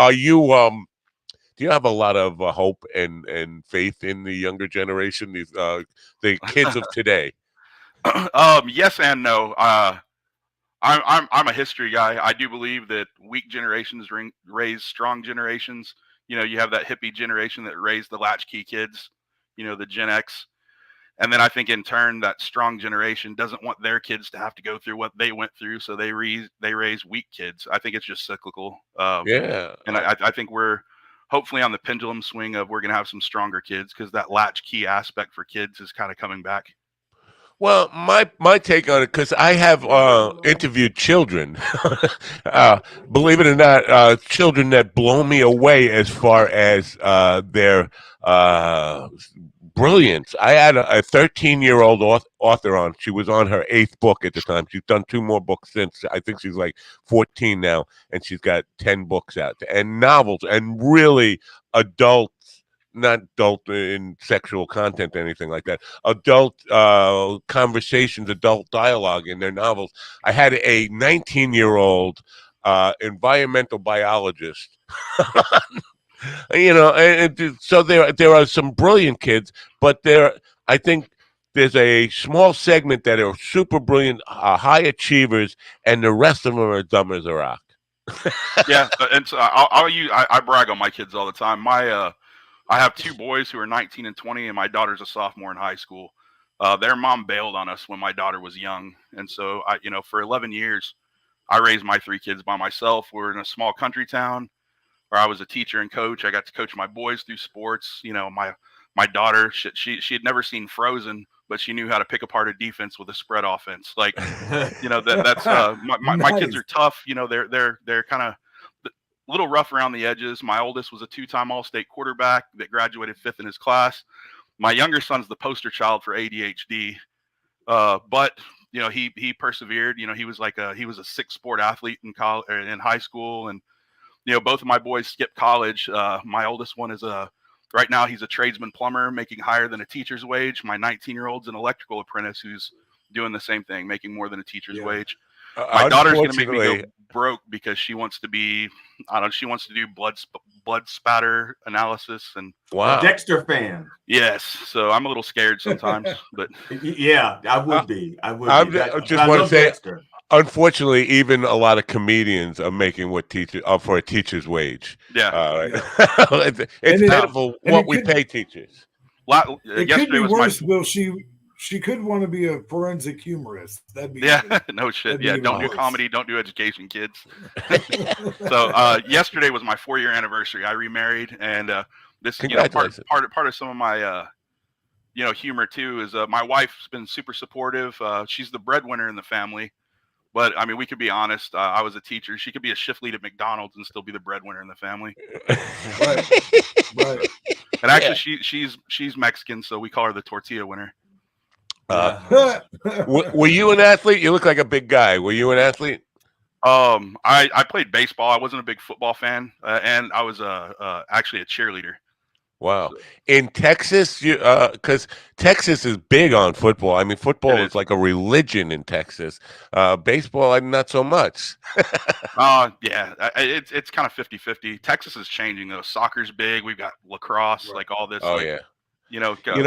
have a lot of hope and faith in the younger generation, the kids of today? Yes and no. I'm a history guy. I do believe that weak generations raise strong generations. You have that hippie generation that raised the latchkey kids, the Gen X. And then I think in turn that strong generation doesn't want their kids to have to go through what they went through, so they raise weak kids. I think it's just cyclical. Yeah. And I think we're hopefully on the pendulum swing of we're going to have some stronger kids because that latchkey aspect for kids is kind of coming back. Well, my take on it, because I have interviewed children, believe it or not, children that blow me away as far as their brilliance. I had a 13-year-old author on. She was on her 8th book at the time. She's done 2 more books since. I think she's like 14 now, and she's got 10 books out and novels and really adult. Not adult in sexual content or anything like that. Adult conversations, adult dialogue in their novels. I had a 19-year-old environmental biologist. So there are some brilliant kids, but I think there's a small segment that are super brilliant, high achievers, and the rest of them are dumb as a rock. Yeah, and so I brag on my kids all the time. I have 2 boys who are 19 and 20, and my daughter's a sophomore in high school. Their mom bailed on us when my daughter was young, and so for 11 years, I raised my 3 kids by myself. We're in a small country town where I was a teacher and coach. I got to coach my boys through sports. My daughter, she had never seen Frozen, but she knew how to pick apart a defense with a spread offense. Like, that's my kids are tough. They're kind of a little rough around the edges. My oldest was a 2-time All-State quarterback that graduated 5th in his class. My younger son's the poster child for ADHD, but he persevered. He was he was a 6-sport athlete in college, in high school, and both of my boys skipped college. My oldest one is right now he's a tradesman plumber making higher than a teacher's wage. My 19-year-old's an electrical apprentice who's doing the same thing, making more than a teacher's wage. My daughter's going to make me go broke because she wants to be, she wants to do blood spatter analysis. And wow, a Dexter fan. Yes, so I'm a little scared sometimes, but yeah, I would be. I just want to say, Dexter. Unfortunately, even a lot of comedians are making for a teacher's wage. Yeah, it's pitiful what we pay teachers. It could be worse, Bill. She could want to be a forensic humorist. That'd be no shit. Don't do comedy, don't do education, kids. So yesterday was my 4-year anniversary. I remarried, and this part of some of my humor too is my wife's been super supportive. She's the breadwinner in the family. But I mean, we could be honest. I was a teacher. She could be a shift lead at McDonald's and still be the breadwinner in the family. Right. And actually, she's Mexican, so we call her the tortilla winner. Were you an athlete? You look like a big guy. Were you an athlete? I played baseball. I wasn't a big football fan, and I was actually a cheerleader. Wow. In Texas, because Texas is big on football. I mean, football is like a religion in Texas. Baseball, not so much. Yeah, it's kind of 50-50. Texas is changing, though. Soccer's big. We've got lacrosse, like all this. Oh, yeah. Forget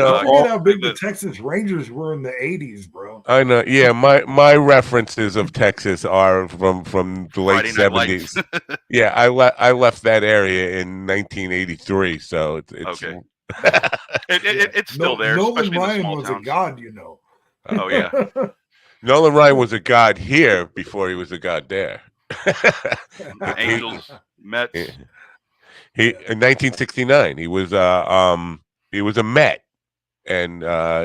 how big the Texas Rangers were in the 80s, bro. I know. Yeah, my references of Texas are from the late 70s. Yeah, I left that area in 1983, so it's okay. It's still there. Nolan Ryan was a god, Oh yeah. Nolan Ryan was a god here before he was a god there. Angels, Mets. In 1969, he was a Met, and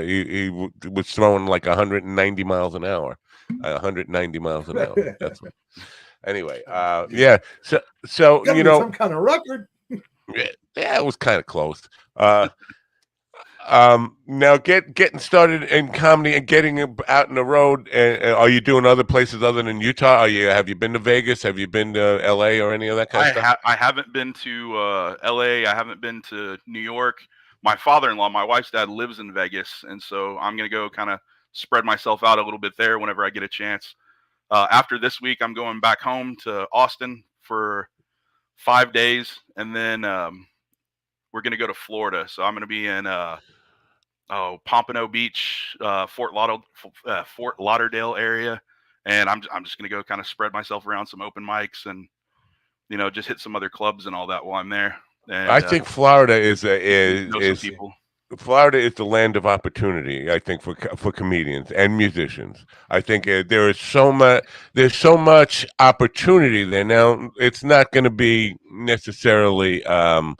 he was throwing like 190 miles an hour. 190 miles an hour. That's what. Anyway, yeah. So some kind of record. Yeah, it was kind of close. Now getting started in comedy and getting out on the road. Are you doing other places other than Utah? Have you been to Vegas? Have you been to LA or any of that kind of stuff? I haven't been to LA. I haven't been to New York. My father-in-law, my wife's dad, lives in Vegas, and so I'm gonna go kind of spread myself out a little bit there whenever I get a chance. After this week, I'm going back home to Austin for 5 days, and then we're gonna go to Florida. So I'm gonna be in Pompano Beach, Fort Lauderdale area, and I'm just going to go kind of spread myself around some open mics and, you know, just hit some other clubs and all that while I'm there. And I think Florida know some is people. Florida is the land of opportunity. I think for comedians and musicians. I think there is there's so much opportunity there. Now it's not going to be necessarily a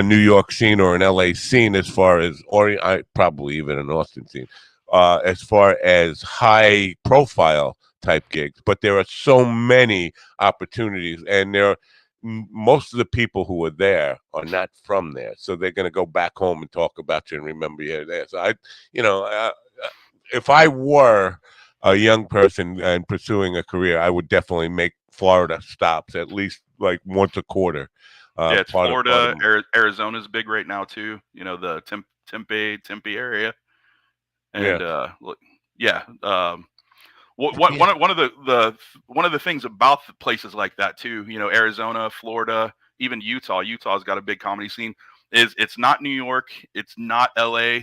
New York scene or an LA scene as far as, or probably even an Austin scene, as far as high profile type gigs. But there are so many opportunities, and most of the people who are there are not from there, so they're going to go back home and talk about you and remember you there. So if I were a young person and pursuing a career, I would definitely make Florida stops at least like once a quarter. Yeah, it's Florida, Arizona's big right now too. You know, the Tempe area, and yeah. One of the things about places like that too, you know, Arizona, Florida, even Utah. Utah's got a big comedy scene. It's not New York, it's not LA,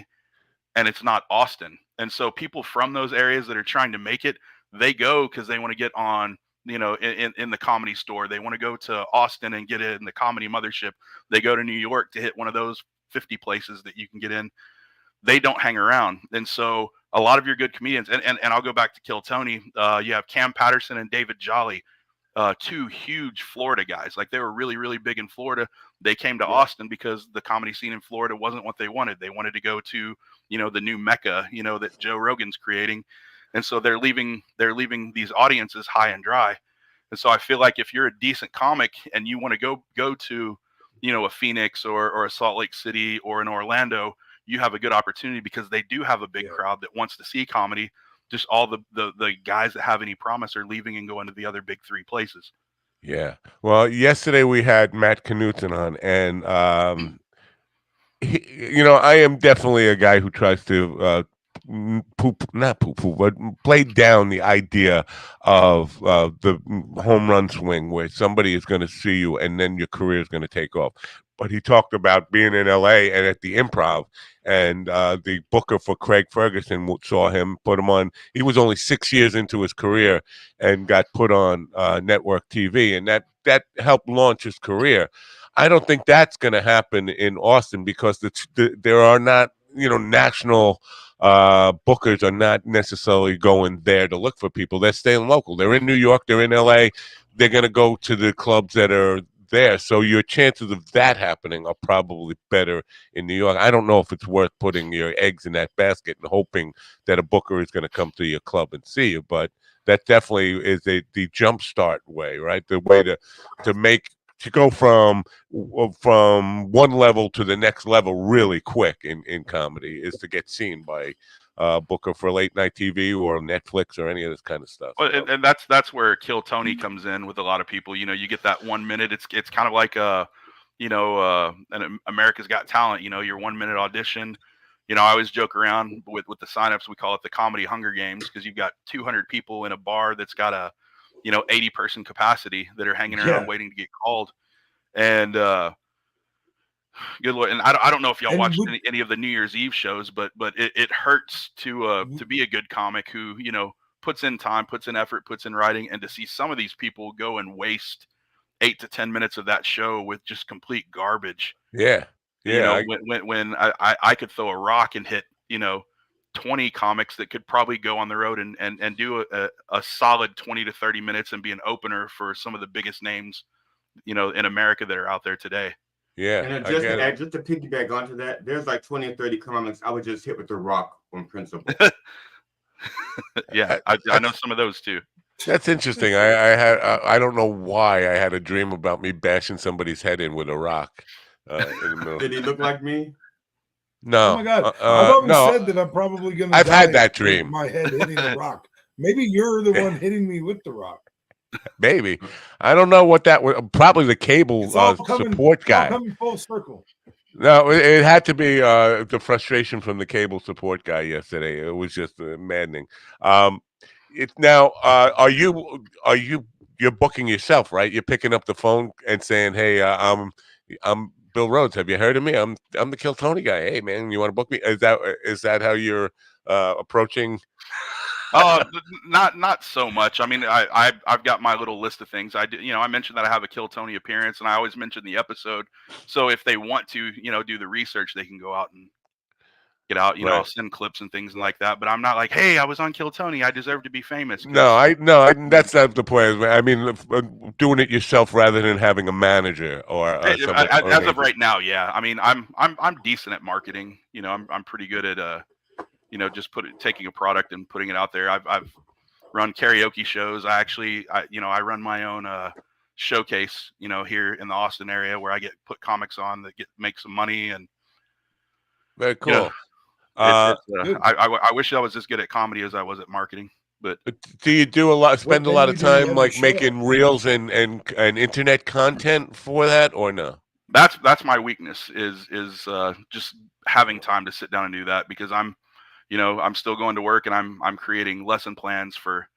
and it's not Austin. And so people from those areas that are trying to make it, they go because they want to get on, you know, in the Comedy Store. They want to go to Austin and get it in the Comedy Mothership. They go to New York to hit one of those 50 places that you can get in. They don't hang around. And so a lot of your good comedians, and I'll go back to Kill Tony. You have Cam Patterson and David Jolly, two huge Florida guys. Like, they were really, really big in Florida. They came to Austin because the comedy scene in Florida wasn't what they wanted. They wanted to go to, you know, the new Mecca, you know, that Joe Rogan's creating. And so they're leaving these audiences high and dry. And so I feel like if you're a decent comic and you want to go to, you know, a Phoenix or a Salt Lake City or an Orlando, you have a good opportunity because they do have a big crowd that wants to see comedy. Just all the guys that have any promise are leaving and going to the other big three places. Yeah. Well, yesterday we had Matt Knutson on, and I am definitely a guy who tries to not poo-poo, but play down the idea of the home run swing where somebody is going to see you and then your career is going to take off. But he talked about being in LA and at the Improv, and the booker for Craig Ferguson saw him, put him on. He was only 6 years into his career and got put on network TV, and that helped launch his career. I don't think that's going to happen in Austin because there are not, national bookers are not necessarily going there to look for people. They're staying local. They're in New York. They're in LA. They're going to go to the clubs that are there. So your chances of that happening are probably better in New York. I don't know if it's worth putting your eggs in that basket and hoping that a booker is going to come to your club and see you. But that definitely is the jumpstart way, right? The way to go from one level to the next level really quick in comedy is to get seen by booker for late night TV or Netflix or any of this kind of stuff. Well, and that's where Kill Tony comes in with a lot of people. You know, you get that 1 minute. It's kind of like an America's Got Talent. You know, your 1 minute audition. You know, I always joke around with the signups. We call it the Comedy Hunger Games because you've got 200 people in a bar that's got a 80-person capacity that are hanging around waiting to get called. And good Lord, and I don't know if y'all watched any of the New Year's Eve shows, but it hurts to be a good comic who puts in time, puts in effort, puts in writing, and to see some of these people go and waste 8 to 10 minutes of that show with just complete garbage. Yeah. When I could throw a rock and hit 20 comics that could probably go on the road and do a solid 20 to 30 minutes and be an opener for some of the biggest names in America that are out there today. Yeah. And just to piggyback onto that, there's like 20 or 30 comics I would just hit with the rock on principle. Yeah, I know some of those too. That's interesting. I don't know why I had a dream about me bashing somebody's head in with a rock. In the middle. Did he look like me? No. Oh my God! I've always said that I'm probably going to. I've had that dream. My head hitting the rock. Maybe you're the one hitting me with the rock. Maybe. I don't know what that was. Probably the cable support guy. Coming full circle. No, it had to be the frustration from the cable support guy yesterday. It was just maddening. It's now. Are you're booking yourself, right? You're picking up the phone and saying, "Hey, I'm Bill Rhodes. Have you heard of me? I'm the Kill Tony guy. Hey, man, you want to book me?" Is that how you're approaching? Not so much. I mean, I've got my little list of things. I do, I mentioned that I have a Kill Tony appearance, and I always mention the episode. So if they want to, do the research, they can go out and get out. Right. I'll send clips and things like that. But I'm not like, hey, I was on Kill Tony, I deserve to be famous. No, that's not the point. I mean, doing it yourself rather than having a manager or someone. As of right now, yeah. I mean, I'm decent at marketing. I'm pretty good at just taking a product and putting it out there. I've run karaoke shows. I run my own showcase, here in the Austin area where I get put comics on that make some money. And Very cool. I wish I was as good at comedy as I was at marketing. But do you spend a lot of time like making reels and internet content for that, or no? That's my weakness is just having time to sit down and do that, because I'm still going to work and I'm creating lesson plans for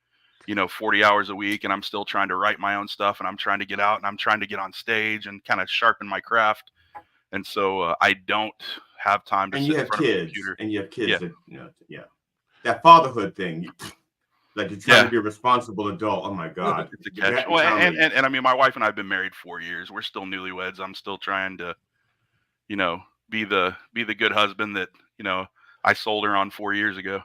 40 hours a week, and I'm still trying to write my own stuff, and I'm trying to get out and I'm trying to get on stage and kind of sharpen my craft. And so I don't have time to sit in front of a computer. And you have kids. Yeah. That fatherhood thing. Like you're trying to be a responsible adult. Oh my God. It's a catch. Well, and I mean, my wife and I have been married 4 years. We're still newlyweds. I'm still trying to, be the good husband that, I sold her on 4 years ago.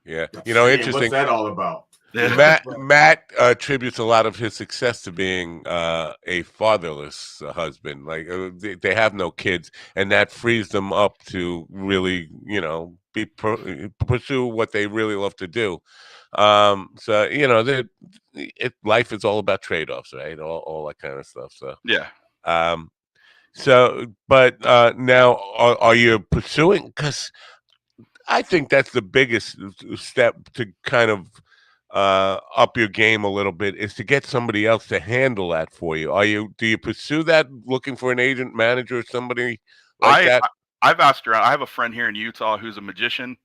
Yeah. Interesting. What's that all about? Matt attributes a lot of his success to being a fatherless husband. Like they have no kids, and that frees them up to really, pursue what they really love to do. So life is all about trade-offs, right? All that kind of stuff. So yeah. But now are you pursuing? Because I think that's the biggest step to kind of up your game a little bit, is to get somebody else to handle that for you. Do you pursue that, looking for an agent, manager, or somebody like that? I've asked around. I have a friend here in Utah who's a magician,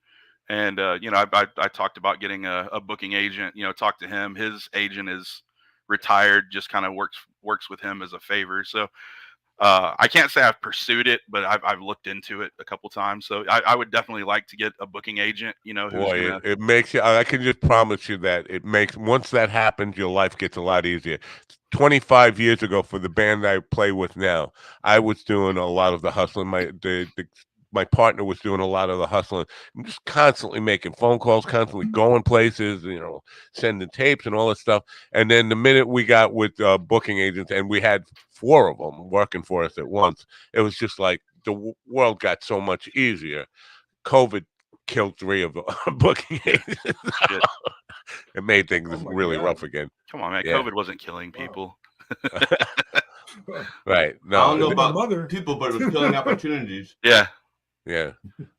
and I talked about getting a booking agent. Talk to him. His agent is retired, just kind of works with him as a favor. So I can't say I've pursued it, but I've looked into it a couple times. So I would definitely like to get a booking agent. It makes you. I can just promise you that once that happens, your life gets a lot easier. 25 years ago, for the band I play with now, I was doing a lot of the hustling. My partner was doing a lot of the hustling. I'm just constantly making phone calls, constantly going places, sending tapes and all this stuff. And then the minute we got with booking agents, and we had 4 of them working for us at once, it was just like the world got so much easier. COVID killed 3 of the booking agents. It made things really rough again. Come on, man. Yeah. COVID wasn't killing people. Right. No, I don't know about people, but it was killing opportunities. Yeah. Yeah.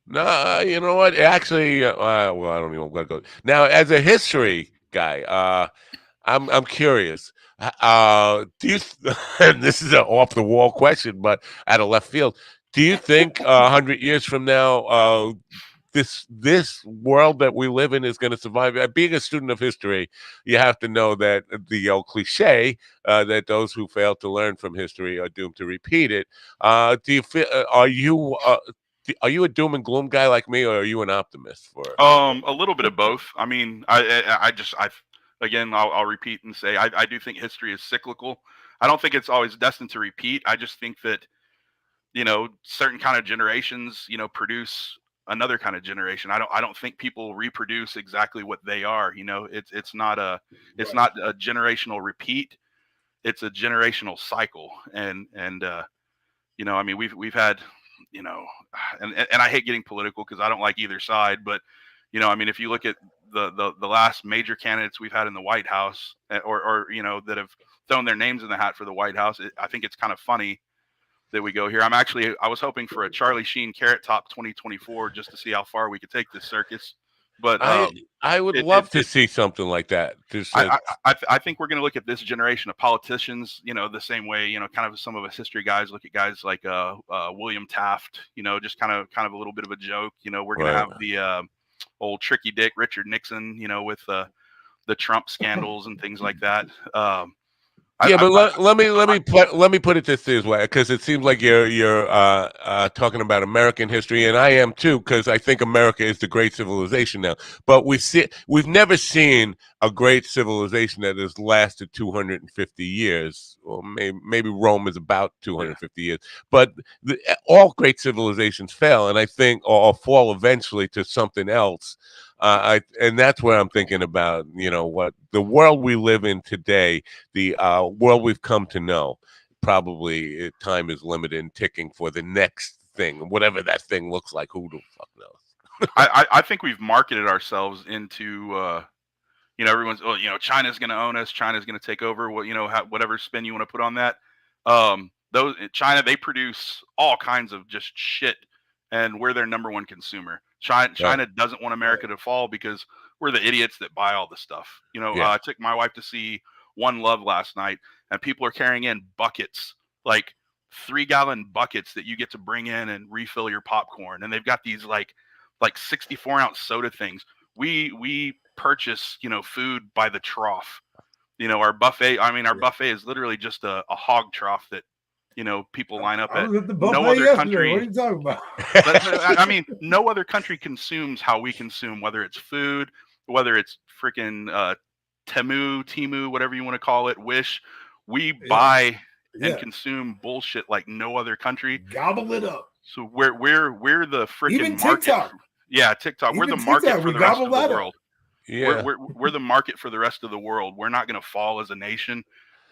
No, you know what? Actually, well, I don't even want to go. Now, as a history guy, I'm curious. Do you? And this is an off the wall question, but out of left field. Do you think 100 years from now, this world that we live in is going to survive? Being a student of history, you have to know that the old cliche that those who fail to learn from history are doomed to repeat it. Do you feel? Are you a doom and gloom guy like me, or are you an optimist for it? A little bit of both. I mean, I'll repeat and say I do think history is cyclical. I don't think it's always destined to repeat. I just think that certain kind of generations produce another kind of generation. I don't think people reproduce exactly what they are. It's not a generational repeat. It's a generational cycle. And I mean, we've had and I hate getting political because I don't like either side, but I mean, if you look at the last major candidates we've had in the White House, or that have thrown their names in the hat for the White House, I think it's kind of funny that we go here. I was hoping for a Charlie Sheen Carrot Top 2024 just to see how far we could take this circus. But I would love to see something like that. I think we're going to look at this generation of politicians, the same way, kind of some of us history guys look at guys like William Taft, just kind of a little bit of a joke. We're going to have the old tricky dick Richard Nixon, with the Trump scandals and things like that. Yeah, but let me put it this way, because it seems like you're talking about American history, and I am too, because I think America is the great civilization now. But we've never seen a great civilization that has lasted 250 years, or maybe Rome is about 250 years. But all great civilizations fail, and I think or fall eventually to something else. And that's where I'm thinking about, what the world we live in today, the world we've come to know. Probably time is limited and ticking for the next thing, whatever that thing looks like. Who the fuck knows? I think we've marketed ourselves into, everyone's, China's going to own us. China's going to take over. Whatever spin you want to put on that. China, they produce all kinds of just shit, and we're their number one consumer. China doesn't want America to fall because we're the idiots that buy all the stuff. I took my wife to see One Love last night, and people are carrying in buckets, like 3-gallon buckets that you get to bring in and refill your popcorn. And they've got these like 64-ounce soda things. We purchase, food by the trough. Our buffet. I mean, our buffet is literally just a hog trough that, people line up at. I was at the buffet No other yesterday. country. What are you talking about? I mean, no other country consumes how we consume, whether it's food, whether it's freaking Temu, whatever you want to call it, Wish. We buy and consume bullshit like no other country. Gobble it up. So we're the freaking even market. TikTok. TikTok. Even We're the TikTok, market for the rest of the up. world. Yeah, We're the market for the rest of the world. We're not going to fall as a nation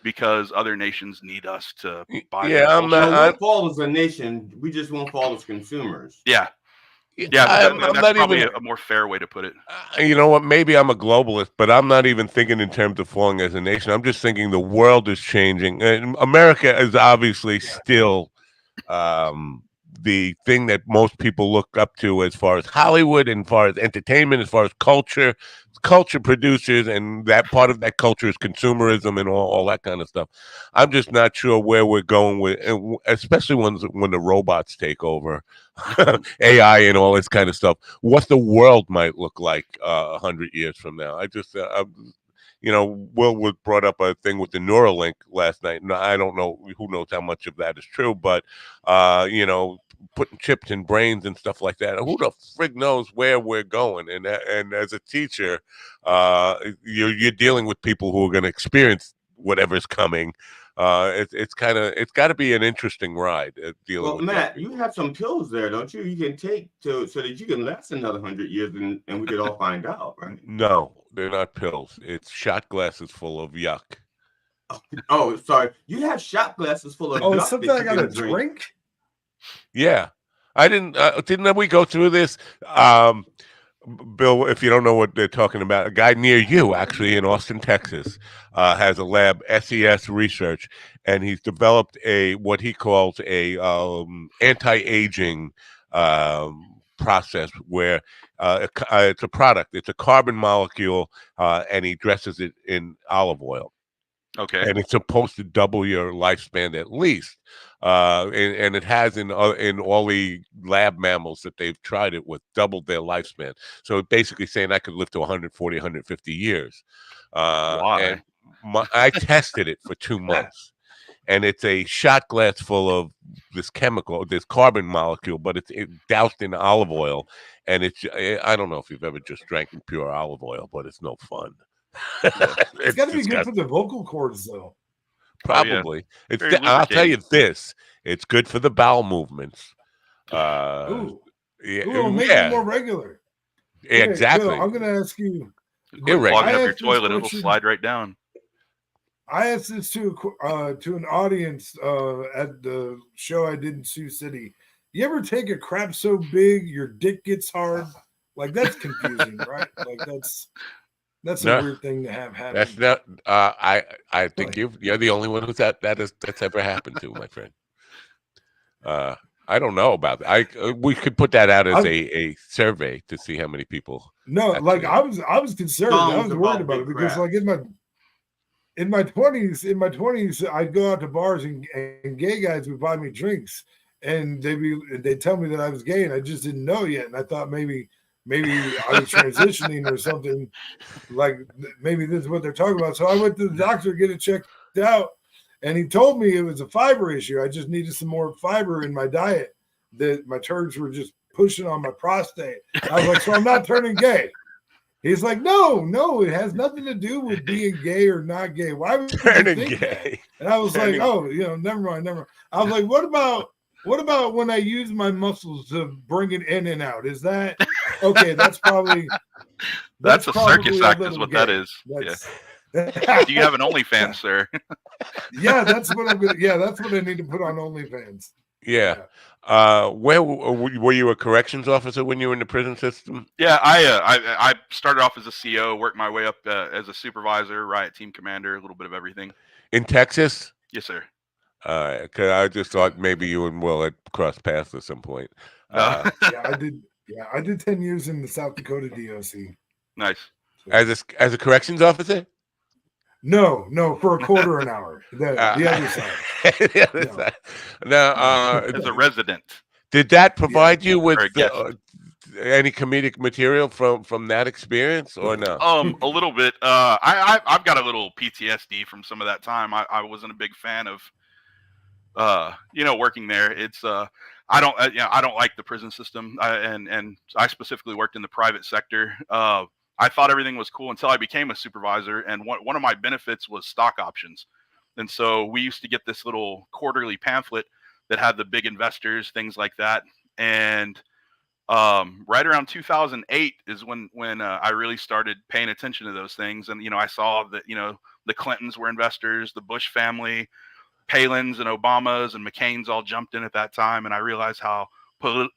because other nations need us to buy. Yeah, We won't fall as a nation. We just won't fall as consumers. Yeah. I'm That's not probably even a more fair way to put it. You know what? Maybe I'm a globalist, but I'm not even thinking in terms of falling as a nation. I'm just thinking the world is changing, and America is obviously still the thing that most people look up to as far as Hollywood, and as far as entertainment, as far as culture producers, and that part of that culture is consumerism and all that kind of stuff. I'm just not sure where we're going with, especially when the robots take over, AI and all this kind of stuff. What the world might look like 100 years from now. I just, Will brought up a thing with the Neuralink last night, and I don't know, who knows how much of that is true, but putting chips in brains and stuff like that. Who the frig knows where we're going? And as a teacher, you're dealing with people who are going to experience whatever's coming. It's got to be an interesting ride. Dealing with Matt, you have some pills there, don't you? You can take so that you can last another 100 years, and we could all find out, right? No, they're not pills. It's shot glasses full of yuck. Oh, sorry. You have shot glasses full of yuck. Something I got to drink? Yeah, I didn't. Didn't we go through this? Bill, if you don't know what they're talking about, a guy near you, actually in Austin, Texas, has a lab, SES Research, and he's developed what he calls a anti-aging process where it's a product. It's a carbon molecule, and he dresses it in olive oil. Okay. And it's supposed to double your lifespan at least. And it has in all the lab mammals that they've tried it with, doubled their lifespan. So basically saying I could live to 140, 150 years. Why? And I tested it for 2 months. And it's a shot glass full of this chemical, this carbon molecule, but it's doused in olive oil. And I don't know if you've ever just drank pure olive oil, but it's no fun. It's got to be good for the vocal cords, though. Probably. I'll tell you this: it's good for the bowel movements. It'll make it more regular. Exactly. Bill, I'm going to ask you. Plug it up your toilet; it'll slide right down. I asked this to an audience at the show I did in Sioux City. You ever take a crap so big your dick gets hard? Like, that's confusing, right? Like that's a weird thing to have happen. That's not. I think you're the only one that's ever happened to, my friend. I don't know about that. We could put that out as a survey to see how many people. No, like I was concerned. I was worried about it because, like, in my 20s, I'd go out to bars and gay guys would buy me drinks, and they'd tell me that I was gay, and I just didn't know yet, and I thought maybe I was transitioning or something. Like, maybe this is what they're talking about. So I went to the doctor to get it checked worked out, and he told me it was a fiber issue. I just needed some more fiber in my diet. That my turds were just pushing on my prostate. I was like, so I'm not turning gay. He's like, no, it has nothing to do with being gay or not gay. Why would you think that? And I was like, oh, never mind. I was like, what about when I use my muscles to bring it in and out? Is that okay? That's probably that's a circus act, is what gay. that is. Yeah. Do you have an OnlyFans, sir? Yeah, that's what I'm gonna. Yeah, that's what I need to put on OnlyFans. Yeah. Where were you a corrections officer when you were in the prison system? Yeah, I started off as a CO, worked my way up as a supervisor, riot team commander, a little bit of everything. In Texas? Yes, sir. Because I just thought maybe you and Will had crossed paths at some point. Yeah, I did. Yeah, I did 10 years in the South Dakota DOC. Nice. As a corrections officer? No, for a quarter an hour. The other side. The other side. Now, as a resident, did that provide you with any comedic material from that experience, or no? A little bit. I've got a little PTSD from some of that time. I wasn't a big fan of working there. It's I don't like the prison system, and I specifically worked in the private sector. I thought everything was cool until I became a supervisor, and one of my benefits was stock options. And so we used to get this little quarterly pamphlet that had the big investors, things like that. And right around 2008 is when I really started paying attention to those things. And, I saw that, the Clintons were investors, the Bush family, Palins and Obamas and McCain's all jumped in at that time. And I realized how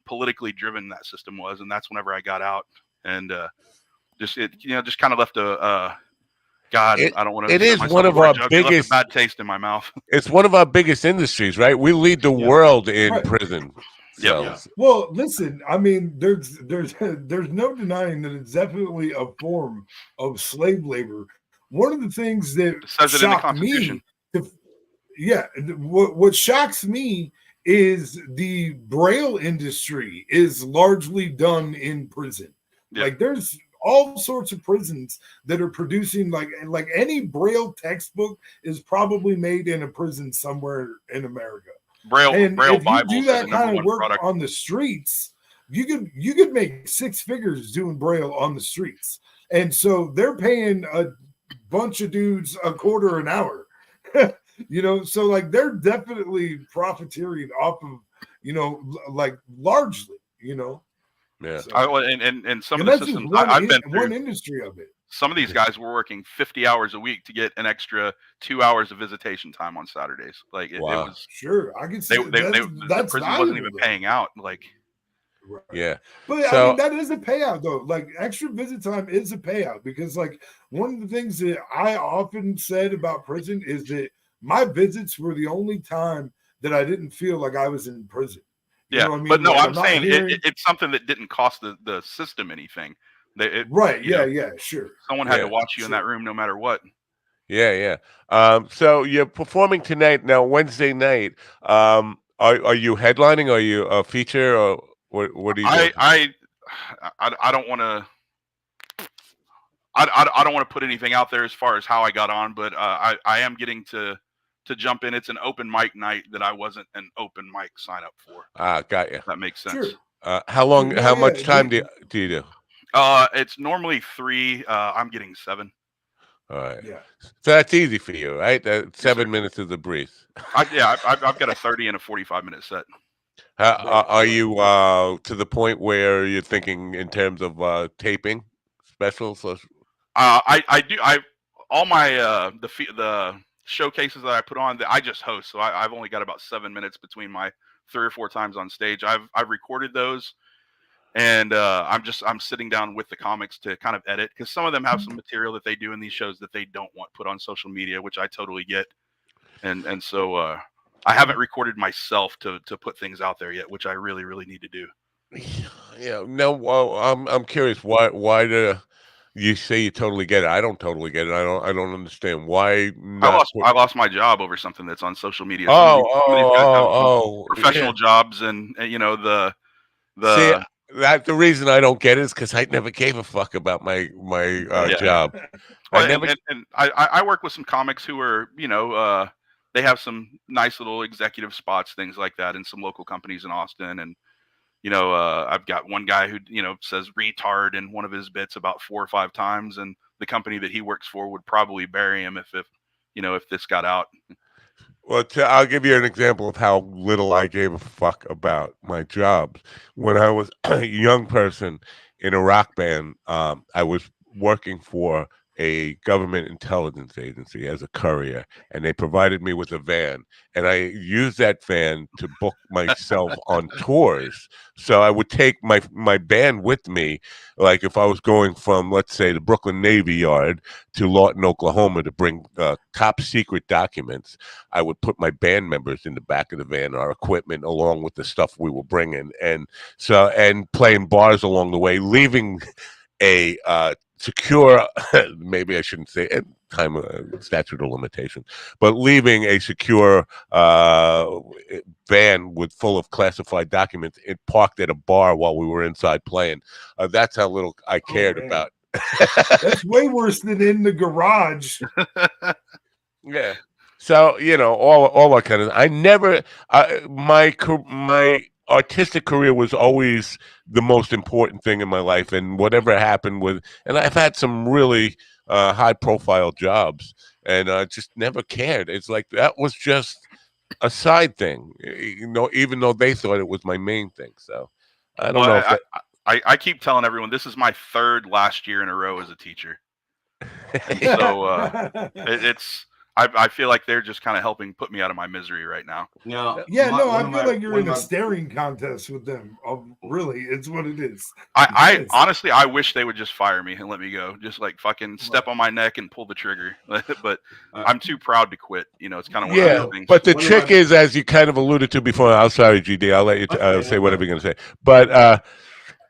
politically driven that system was. And that's whenever I got out. And just kind of left I don't want to. It is one of our biggest bad taste in my mouth. It's one of our biggest industries, right? We lead the world in prison. So. Yeah. Well, listen, I mean, there's no denying that it's definitely a form of slave labor. One of the things that shocked me, what shocks me is the Braille industry is largely done in prison. Yeah. Like there's all sorts of prisons that are producing like any Braille textbook is probably made in a prison somewhere in America. Braille if Bibles you do that kind of work product on the streets, you could make six figures doing Braille on the streets. And so they're paying a bunch of dudes a quarter an hour. So like they're definitely profiteering off of, like largely, Yeah. So, and some of the systems I've been through, one industry of it. Some of these guys were working 50 hours a week to get an extra 2 hours of visitation time on Saturdays. Like it was sure. I can see the prison wasn't even paying out. Like, right. Yeah. But I mean, that is a payout though. Like extra visit time is a payout because like one of the things that I often said about prison is that my visits were the only time that I didn't feel like I was in prison. You know what I mean? But no, like, I'm saying it's something that didn't cost the system anything. Right. Yeah. Sure. Someone had to watch you in that room no matter what. Yeah. So you're performing tonight. Now, Wednesday night. Are you headlining? Are you a feature? Or what are you doing? I don't want to. I don't want to put anything out there as far as how I got on, but I am getting to jump in. It's an open mic night that I wasn't an open mic sign up for. Got you. That makes sense. Sure. How long? How much time do you do? It's normally 3. I'm getting 7. All right. Yeah. So that's easy for you, right? 7 minutes is a breeze. I've got a 30 and a 45-minute set. Are you to the point where you're thinking in terms of taping specials? I do. All my the showcases that I put on, that I just host, so I've only got about 7 minutes between my 3 or 4 times on stage. I've recorded those. And I'm sitting down with the comics to kind of edit, because some of them have some material that they do in these shows that they don't want put on social media, which I totally get. And so I haven't recorded myself to put things out there yet, which I really, really need to do. Yeah. No. Well, I'm curious. Why do you say you totally get it? I don't totally get it. I don't understand why. I lost my job over something that's on social media. Professional jobs, and the. See, That the reason I don't get it is because I never gave a fuck about my job. Well, and I work with some comics who are, they have some nice little executive spots, things like that, in some local companies in Austin. And, I've got one guy who, says retard in one of his bits about 4 or 5 times. And the company that he works for would probably bury him if this got out. Well, I'll give you an example of how little I gave a fuck about my jobs. When I was a young person in a rock band, I was working for a government intelligence agency as a courier, and they provided me with a van, and I used that van to book myself on tours. So I would take my band with me, like if I was going from, let's say, the Brooklyn Navy Yard to Lawton, Oklahoma, to bring top secret documents. I would put my band members in the back of the van, our equipment, along with the stuff we were bringing, and playing bars along the way, leaving a secure, maybe I shouldn't say it, time statute of limitation, but leaving a secure van full of classified documents, it parked at a bar while we were inside playing. That's how little I cared about. That's way worse than in the garage. Yeah. So, all that kind of, I never, my artistic career was always the most important thing in my life, and whatever happened and I've had some really high profile jobs, and just never cared. It's like, that was just a side thing, even though they thought it was my main thing. So I don't know. I keep telling everyone, this is my 3rd last year in a row as a teacher. And so I feel like they're just kind of helping put me out of my misery right now. I feel like you're in a staring contest with them. Really, it's what it is. I honestly, I wish they would just fire me and let me go. Just like fucking step on my neck and pull the trigger. But I'm too proud to quit. It's kind of one of those things. But the trick is, as you kind of alluded to before, I'm sorry, GD, I'll let you say whatever you're going to say. But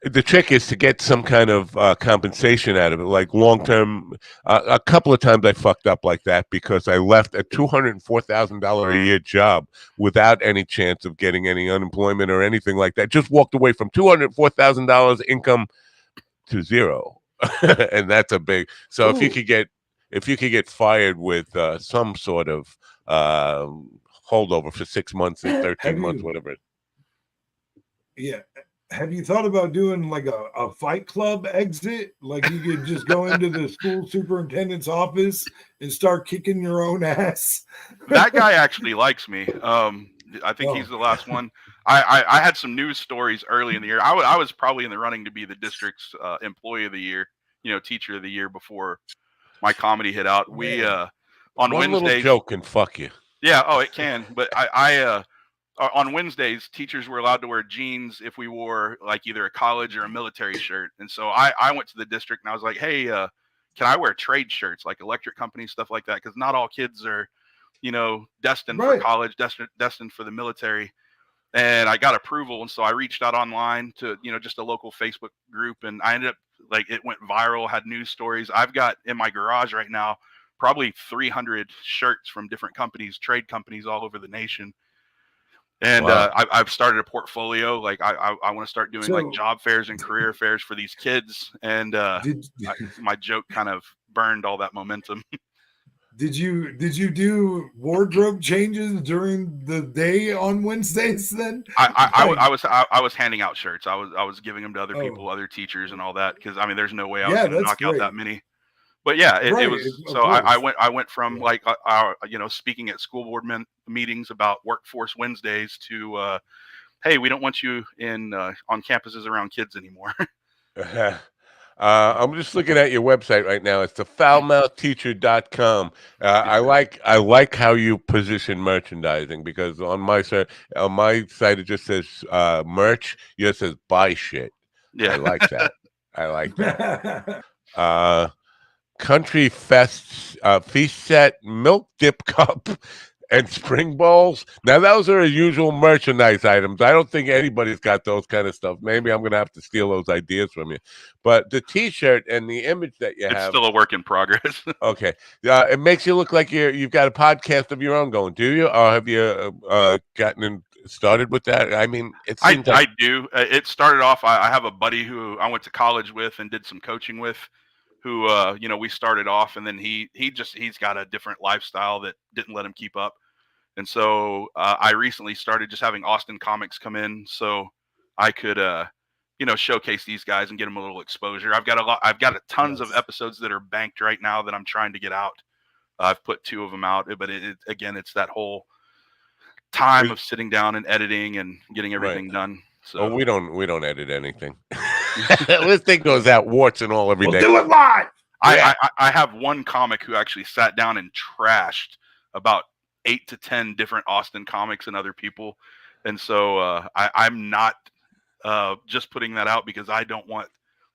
the trick is to get some kind of compensation out of it, like long-term. A couple of times I fucked up like that because I left a $204,000 a year job without any chance of getting any unemployment or anything like that. Just walked away from $204,000 income to zero, and that's a big. So if you could get fired with some sort of holdover for 6 months and 13 months, whatever. Yeah. Have you thought about doing like a Fight Club exit? Like you could just go into the school superintendent's office and start kicking your own ass. That guy actually likes me. I think he's the last one. I had some news stories early in the year. I was probably in the running to be the district's employee of the year, teacher of the year before my comedy hit out. We on Wednesdays, little joke can fuck you. Yeah, it can. But on Wednesdays, teachers were allowed to wear jeans if we wore like either a college or a military shirt. And so I went to the district and I was like, hey, can I wear trade shirts, like electric company, stuff like that? Because not all kids are, destined for college, destined for the military. And I got approval. And so I reached out online to, just a local Facebook group. And I ended up, like, it went viral, had news stories. I've got in my garage right now probably 300 shirts from different companies, trade companies all over the nation. And wow. I've started a portfolio. Like I want to start doing like job fairs and career fairs for these kids. And my joke kind of burned all that momentum. Did you do wardrobe changes during the day on Wednesdays? Then I was handing out shirts. I was giving them to other people, other teachers, and all that. Because I mean, there's no way I was going to knock out that many. But yeah, it was. So I went from like speaking at school board meetings about Workforce Wednesdays to hey, we don't want you on campuses around kids anymore. I'm just looking at your website right now. It's the foulmouthteacher.com. I like how you position merchandising, because on my site it just says merch. Yours says buy shit. Yeah, I like that. I like that. Country Fest feast set, milk dip cup, and spring bowls. Now those are usual merchandise items. I don't think anybody's got those kind of stuff. Maybe I'm gonna have to steal those ideas from you. But the T-shirt and the image that you have, it's still a work in progress. Okay, it makes you look like you've got a podcast of your own going. Do you, or have you gotten started with that? I mean, it I seems like do. It started off. I have a buddy who I went to college with and did some coaching with, who we started off, and then he's got a different lifestyle that didn't let him keep up, and so I recently started just having Austin comics come in, so I could showcase these guys and get them a little exposure. I've got tons of episodes that are banked right now that I'm trying to get out. I've put 2 of them out, but again, it's that whole time of sitting down and editing and getting everything done. So we don't edit anything. This thing goes out warts and all every day. Do it live. I have one comic who actually sat down and trashed about 8 to 10 different Austin comics and other people, and so I'm not just putting that out because I don't want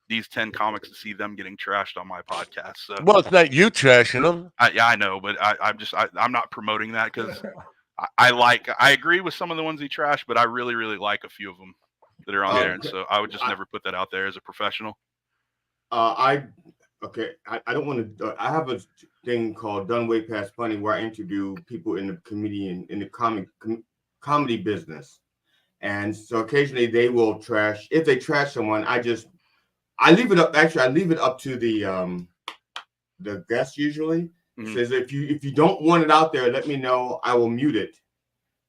these 10 comics to see them getting trashed on my podcast. So, well, it's not you trashing them. I know, but I'm not promoting that because I agree with some of the ones he trashed, but I really, really like a few of them that are on there. And so I would just never put that out there as a professional. I don't want to. I have a thing called Done Way Past Funny where I interview people in the comedian in the comedy business, and so occasionally they will trash. If they trash someone, I leave it up. Actually, I leave it up to the guest usually. Mm-hmm. Says if you don't want it out there, let me know. I will mute it.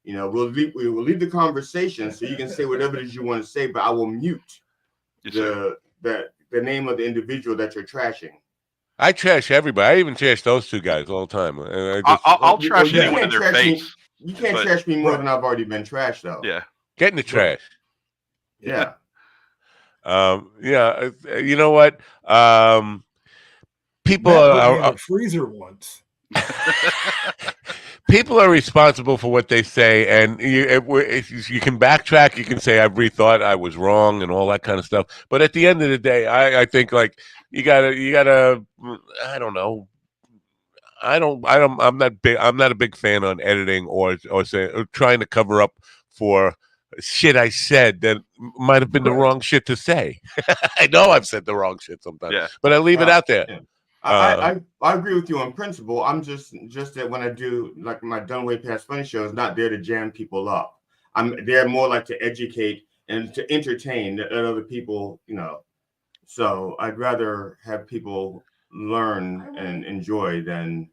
We'll leave the conversation so you can say whatever it is you want to say, but I will mute the name of the individual that you're trashing. I trash everybody. I even trash those 2 guys all the time. I'll trash anyone in their face. You can't trash me more than I've already been trashed, though. Yeah. Get in the trash. Yeah. You know what? People are in the freezer once. People are responsible for what they say, and you can backtrack. You can say I've rethought, I was wrong, and all that kind of stuff. But at the end of the day, I think like you gotta. I don't know. I'm not a big fan on editing or trying to cover up for shit I said that might have been the wrong shit to say. I know I've said the wrong shit sometimes, but I leave it out there. Yeah. I agree with you on principle. I'm just that when I do like my Done Way Past Funny show is not there to jam people up. I'm there more like to educate and to entertain other people, So I'd rather have people learn and enjoy than,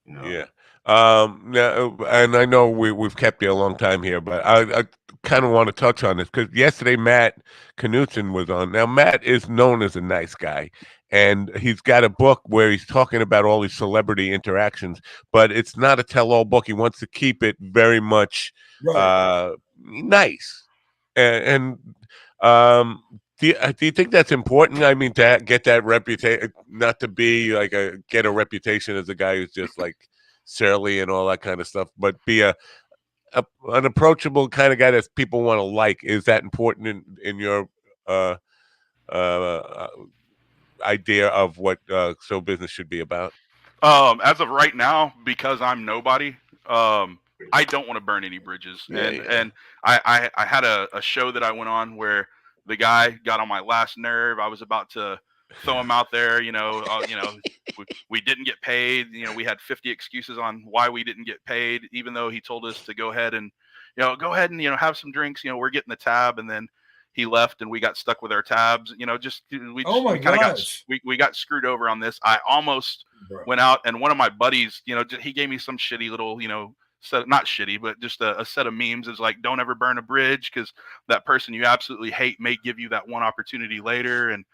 Yeah. Now, and I know we've kept you a long time here, but I kind of want to touch on this because yesterday Matt Knutson was on. Now Matt is known as a nice guy, and he's got a book where he's talking about all these celebrity interactions, but it's not a tell-all book. He wants to keep it very much nice, and do you think that's important? I mean, to get that reputation, not to be like get a reputation as a guy who's just like surly and all that kind of stuff, but be an approachable kind of guy that people want to like. Is that important in your idea of what show business should be about? As of right now, because I'm nobody, I don't want to burn any bridges. And I had a show that I went on where the guy got on my last nerve. I was about to throw him out there. We didn't get paid. We had 50 excuses on why we didn't get paid, even though he told us to go ahead and have some drinks. We're getting the tab, and then he left, and we got stuck with our tabs. We got screwed over on this. I almost went out, and one of my buddies, he gave me some shitty little, not shitty, but just a set of memes. Is like, don't ever burn a bridge because that person you absolutely hate may give you that one opportunity later. And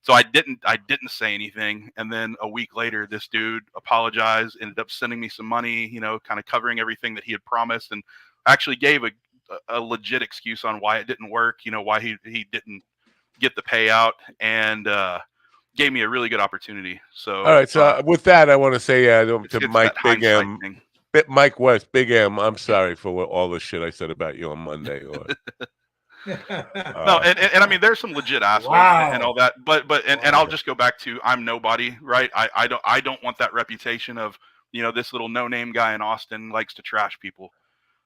so I didn't say anything. And then a week later, this dude apologized, ended up sending me some money, kind of covering everything that he had promised, and actually gave a legit excuse on why it didn't work, why he didn't get the payout, and gave me a really good opportunity. So all right, so with that, I want to say to Mike Big M, Mike West, Big M, I'm sorry for all the shit I said about you on Monday. Or no, and I mean, there's some legit aspects and all that, but I'll just go back to I'm nobody, right? I don't want that reputation of this little no-name guy in Austin likes to trash people.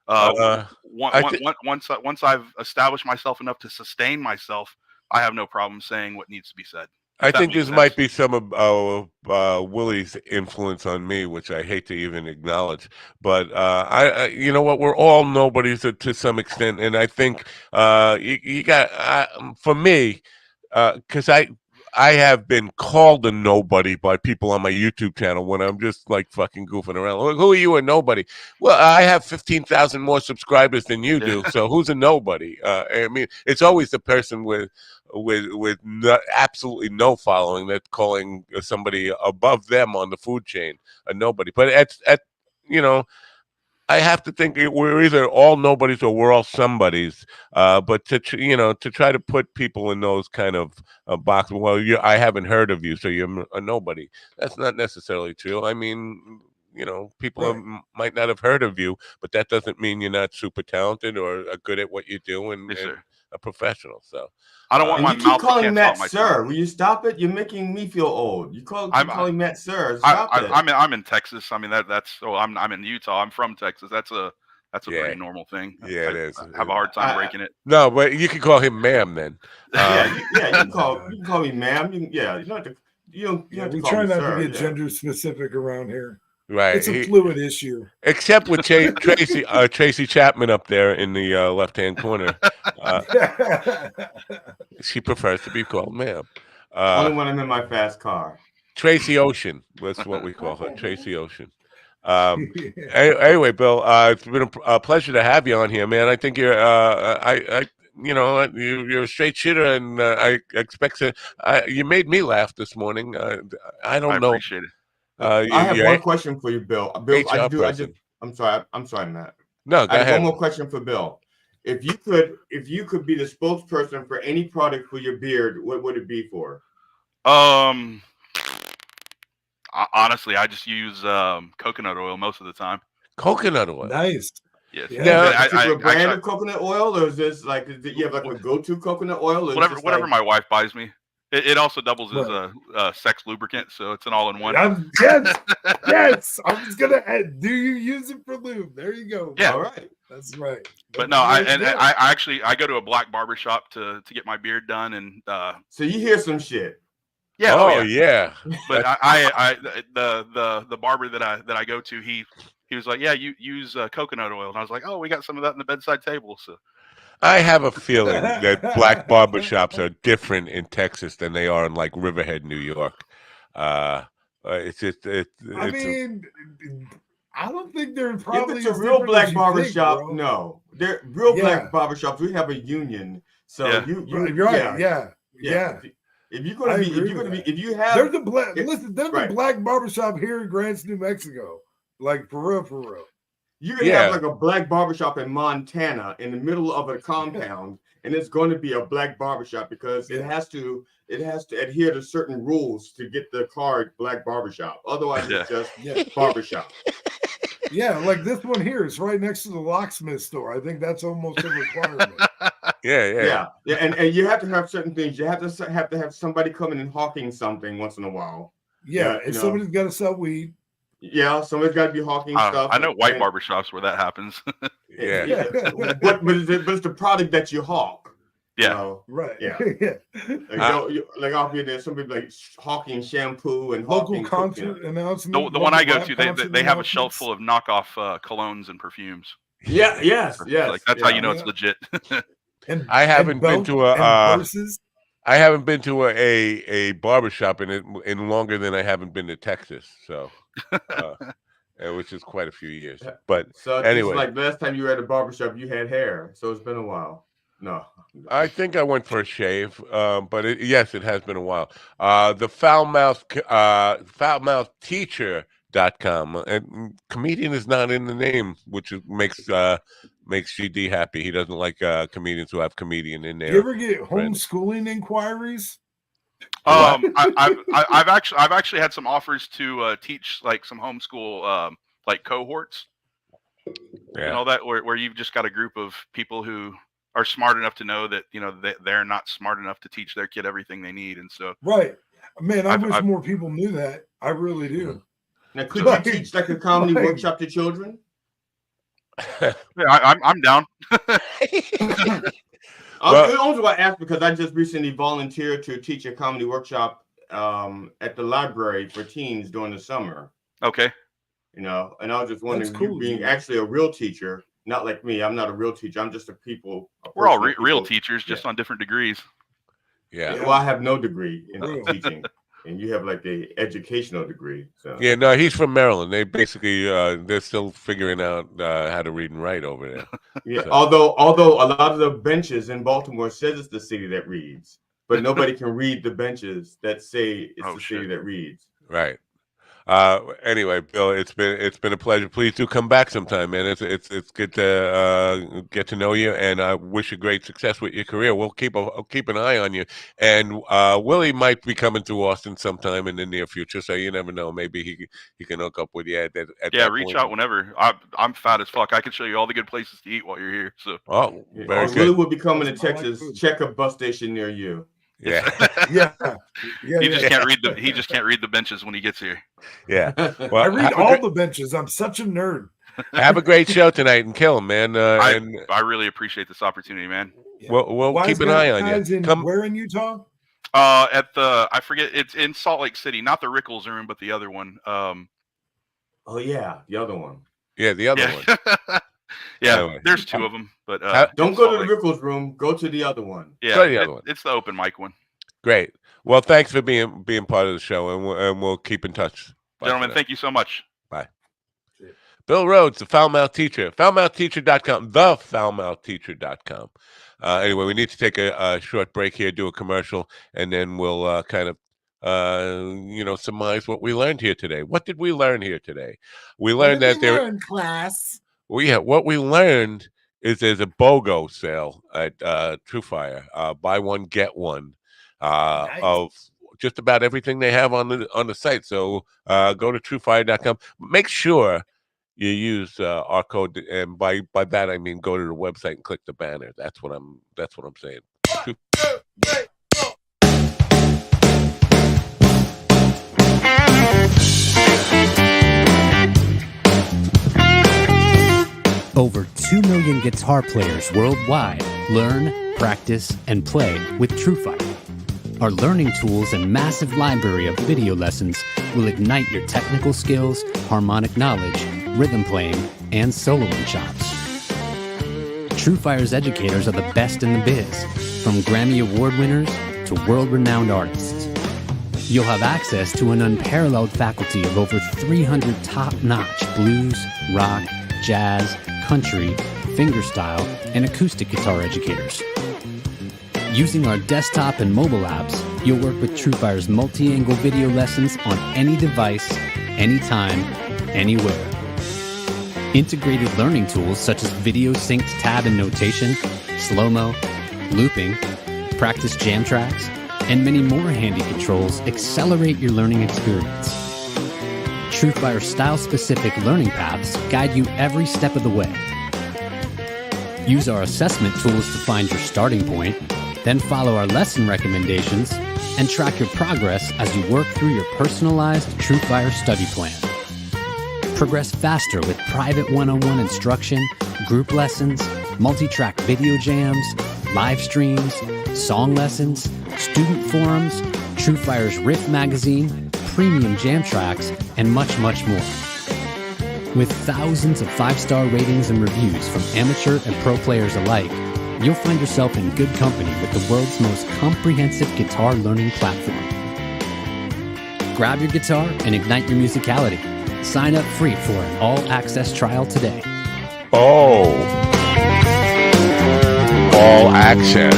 Once I've established myself enough to sustain myself, I have no problem saying what needs to be said. I think this might be some of Willie's influence on me, which I hate to even acknowledge. But I, you know what, we're all nobodies to some extent, and I think you got for me, because I have been called a nobody by people on my YouTube channel when I'm just like fucking goofing around. Like, who are you, a nobody? Well, I have 15,000 more subscribers than you do, so who's a nobody? I mean, it's always the person with absolutely no following that's calling somebody above them on the food chain a nobody. But at you know, I have to think we're either all nobodies or we're all somebodies. But to try to put people in those kind of boxes, well, I haven't heard of you, so you're a nobody. That's not necessarily true. I mean, people might not have heard of you, but that doesn't mean you're not super talented or good at what you do and a professional. So I don't want my you mouth keep calling to Matt my sir. tongue. Will you stop it? You're making me feel old. Keep calling Matt sir. Stop it. I'm in Texas. I mean I'm in Utah. I'm from Texas. That's a pretty normal thing. Yeah, it is. I have a hard time breaking it. No, but you can call him ma'am then. You can call me ma'am. You don't have to. We try not to get gender specific around here. Right, it's a fluid issue. Except with Tracy Chapman up there in the left-hand corner. She prefers to be called ma'am. Only when I'm in my fast car. Tracy Ocean. That's what we call her, Tracy Ocean. Anyway, Bill, it's been a pleasure to have you on here, man. I think you're you're a straight shooter, and I expect to. You made me laugh this morning. I don't know. I appreciate it. I have one question for you, Bill. Bill, I'm sorry, Matt. No, go ahead. One more question for Bill. If you could be the spokesperson for any product for your beard, what would it be for? Honestly, I just use coconut oil most of the time. Coconut oil, nice. Yes. Yeah. Is there a brand of coconut oil, or is this like you have like a go-to coconut oil? Or whatever my wife buys me. It also doubles as a sex lubricant, so it's an all-in-one. Yes. I was gonna add. Do you use it for lube? There you go. Yeah. All right. That's right. But no, I go to a black barber shop to get my beard done, and so you hear some shit. Yeah. Oh yeah. But the barber that I go to, he was like, yeah, you use coconut oil, and I was like, oh, we got some of that in the bedside table, so. I have a feeling that black barbershops are different in Texas than they are in like Riverhead, New York. It's just I don't think they're probably. If it's a real black barbershop, no. They're real black barbershops. We have a union, so you're right. Yeah. If you're gonna be, if you have, there's the black barbershop here in Grants, New Mexico. Like for real. You're gonna have like a black barbershop in Montana in the middle of a compound, and it's going to be a black barbershop because it has to adhere to certain rules to get the card black barbershop. Otherwise, it's just barbershop. Yeah, like this one here is right next to the locksmith store. I think that's almost a requirement. Yeah. And you have to have certain things. You have to have somebody coming and hawking something once in a while. Yeah, if somebody's got to sell weed. Yeah, somebody's got to be hawking stuff. I know white barbershops where that happens. But it's the product that you hawk. Yeah. Right. Yeah. Like I'll be there, somebody like hawking shampoo and local content announcement. The one I go to, they have a shelf full of knockoff colognes and perfumes. Yeah. Yes. Like that's how you know it's legit. I haven't been to a barbershop in longer than I haven't been to Texas. So. Which is quite a few years. But so anyway, like last time you were at a barbershop, you had hair, so it's been a while. No, I think I went for a shave, but it has been a while. The foulmouth.teacher.com, and comedian is not in the name, which makes GD happy. He doesn't like comedians who have comedian in there. You ever get homeschooling inquiries? I've actually had some offers to teach like some homeschool like cohorts and all that, where you've just got a group of people who are smart enough to know that they're not smart enough to teach their kid everything they need, and so right, man. I wish more people knew that. I really do. Now, could you teach like a comedy workshop to children? Yeah, I'm down. I asked because I just recently volunteered to teach a comedy workshop at the library for teens during the summer. Okay. You know, and I was just wondering, That's cool, you being dude. actually a real teacher, not like me. I'm not a real teacher. I'm just a We're all person that real people- teachers, just on different degrees. Yeah. Well, I have no degree in Real. teaching, and you have like the educational degree. So Yeah, no, he's from Maryland. They basically they're still figuring out how to read and write over there. yeah. So- Although a lot of the benches in Baltimore says it's the city that reads, but nobody can read the benches that say it's the city that reads. Right. Anyway, Bill, it's been a pleasure. Please do come back sometime, man. It's good to get to know you, and I wish you great success with your career. I'll keep an eye on you, and Willie might be coming to Austin sometime in the near future. So you never know. Maybe he can hook up with you at that reach point. out whenever. I'm fat as fuck. I can show you all the good places to eat while you're here. So very good. Willie will be coming to That's why I like Texas. food. Check a bus station near you. Yeah. Yeah. He just can't read the. He just can't read the benches when he gets here. Yeah. I Well, read all the benches. I'm such a nerd. have a great show tonight and kill him, man. I really appreciate this opportunity, man. We'll Wise keep an eye on you. Where in Utah? At the I forget, it's in Salt Lake City, not the Rickles room, but the other one. Oh yeah, the other one. Yeah, the other one. Yeah, Anyway. there's two of them, but don't go to the Rickles room. Go to the other one. Yeah, Go to the other one. It's the open mic one. Great. Well, thanks for being part of the show, and we'll keep in touch. Bye, Gentlemen, thank you so much. Bye. Bill Rhodes, the Foulmouth Teacher, foulmouthteacher.com, thefoulmouthteacher.com. Anyway, we need to take a short break here, do a commercial, and then we'll kind of surmise what we learned here today. What did we learn here today? We learned that there in class. Well, yeah, what we learned is there's a BOGO sale at TrueFire, buy one get one, Nice. of just about everything they have on the site. So go to TrueFire.com. Make sure you use our code, and by that I mean go to the website and click the banner. That's what I'm saying. Over 2 million guitar players worldwide learn, practice, and play with TrueFire. Our learning tools and massive library of video lessons will ignite your technical skills, harmonic knowledge, rhythm playing, and soloing chops. TrueFire's educators are the best in the biz, from Grammy Award winners to world-renowned artists. You'll have access to an unparalleled faculty of over 300 top-notch blues, rock, jazz, country, fingerstyle, and acoustic guitar educators. Using our desktop and mobile apps, you'll work with TrueFire's multi-angle video lessons on any device, anytime, anywhere. Integrated learning tools such as video synced tab and notation, slow-mo, looping, practice jam tracks, and many more handy controls accelerate your learning experience. TrueFire style-specific learning paths guide you every step of the way. Use our assessment tools to find your starting point, then follow our lesson recommendations and track your progress as you work through your personalized TrueFire study plan. Progress faster with private one-on-one instruction, group lessons, multi-track video jams, live streams, song lessons, student forums, TrueFire's Riff magazine, premium jam tracks, and much, much more. With thousands of 5-star ratings and reviews from amateur and pro players alike, you'll find yourself in good company with the world's most comprehensive guitar learning platform. Grab your guitar and ignite your musicality. Sign up free for an all-access trial today. Oh, all access.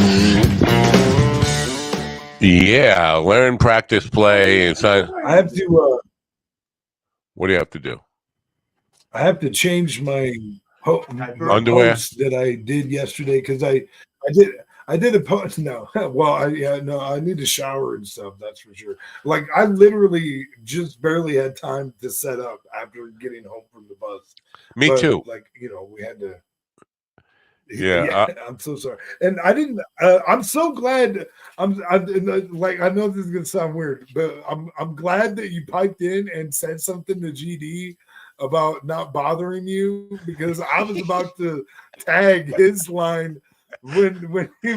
Yeah, learn, practice, play, and sign. I have to. What do you have to do? I have to change my Underwear? post that I did yesterday because I did a post. No, well, I need to shower and stuff. That's for sure. Like I literally just barely had time to set up after getting home from the bus. Me too. Like we had to. Yeah, I'm so sorry, and I didn't. I'm so glad. I know this is gonna sound weird, but I'm glad that you piped in and said something to GD about not bothering you because I was about to tag his line when he,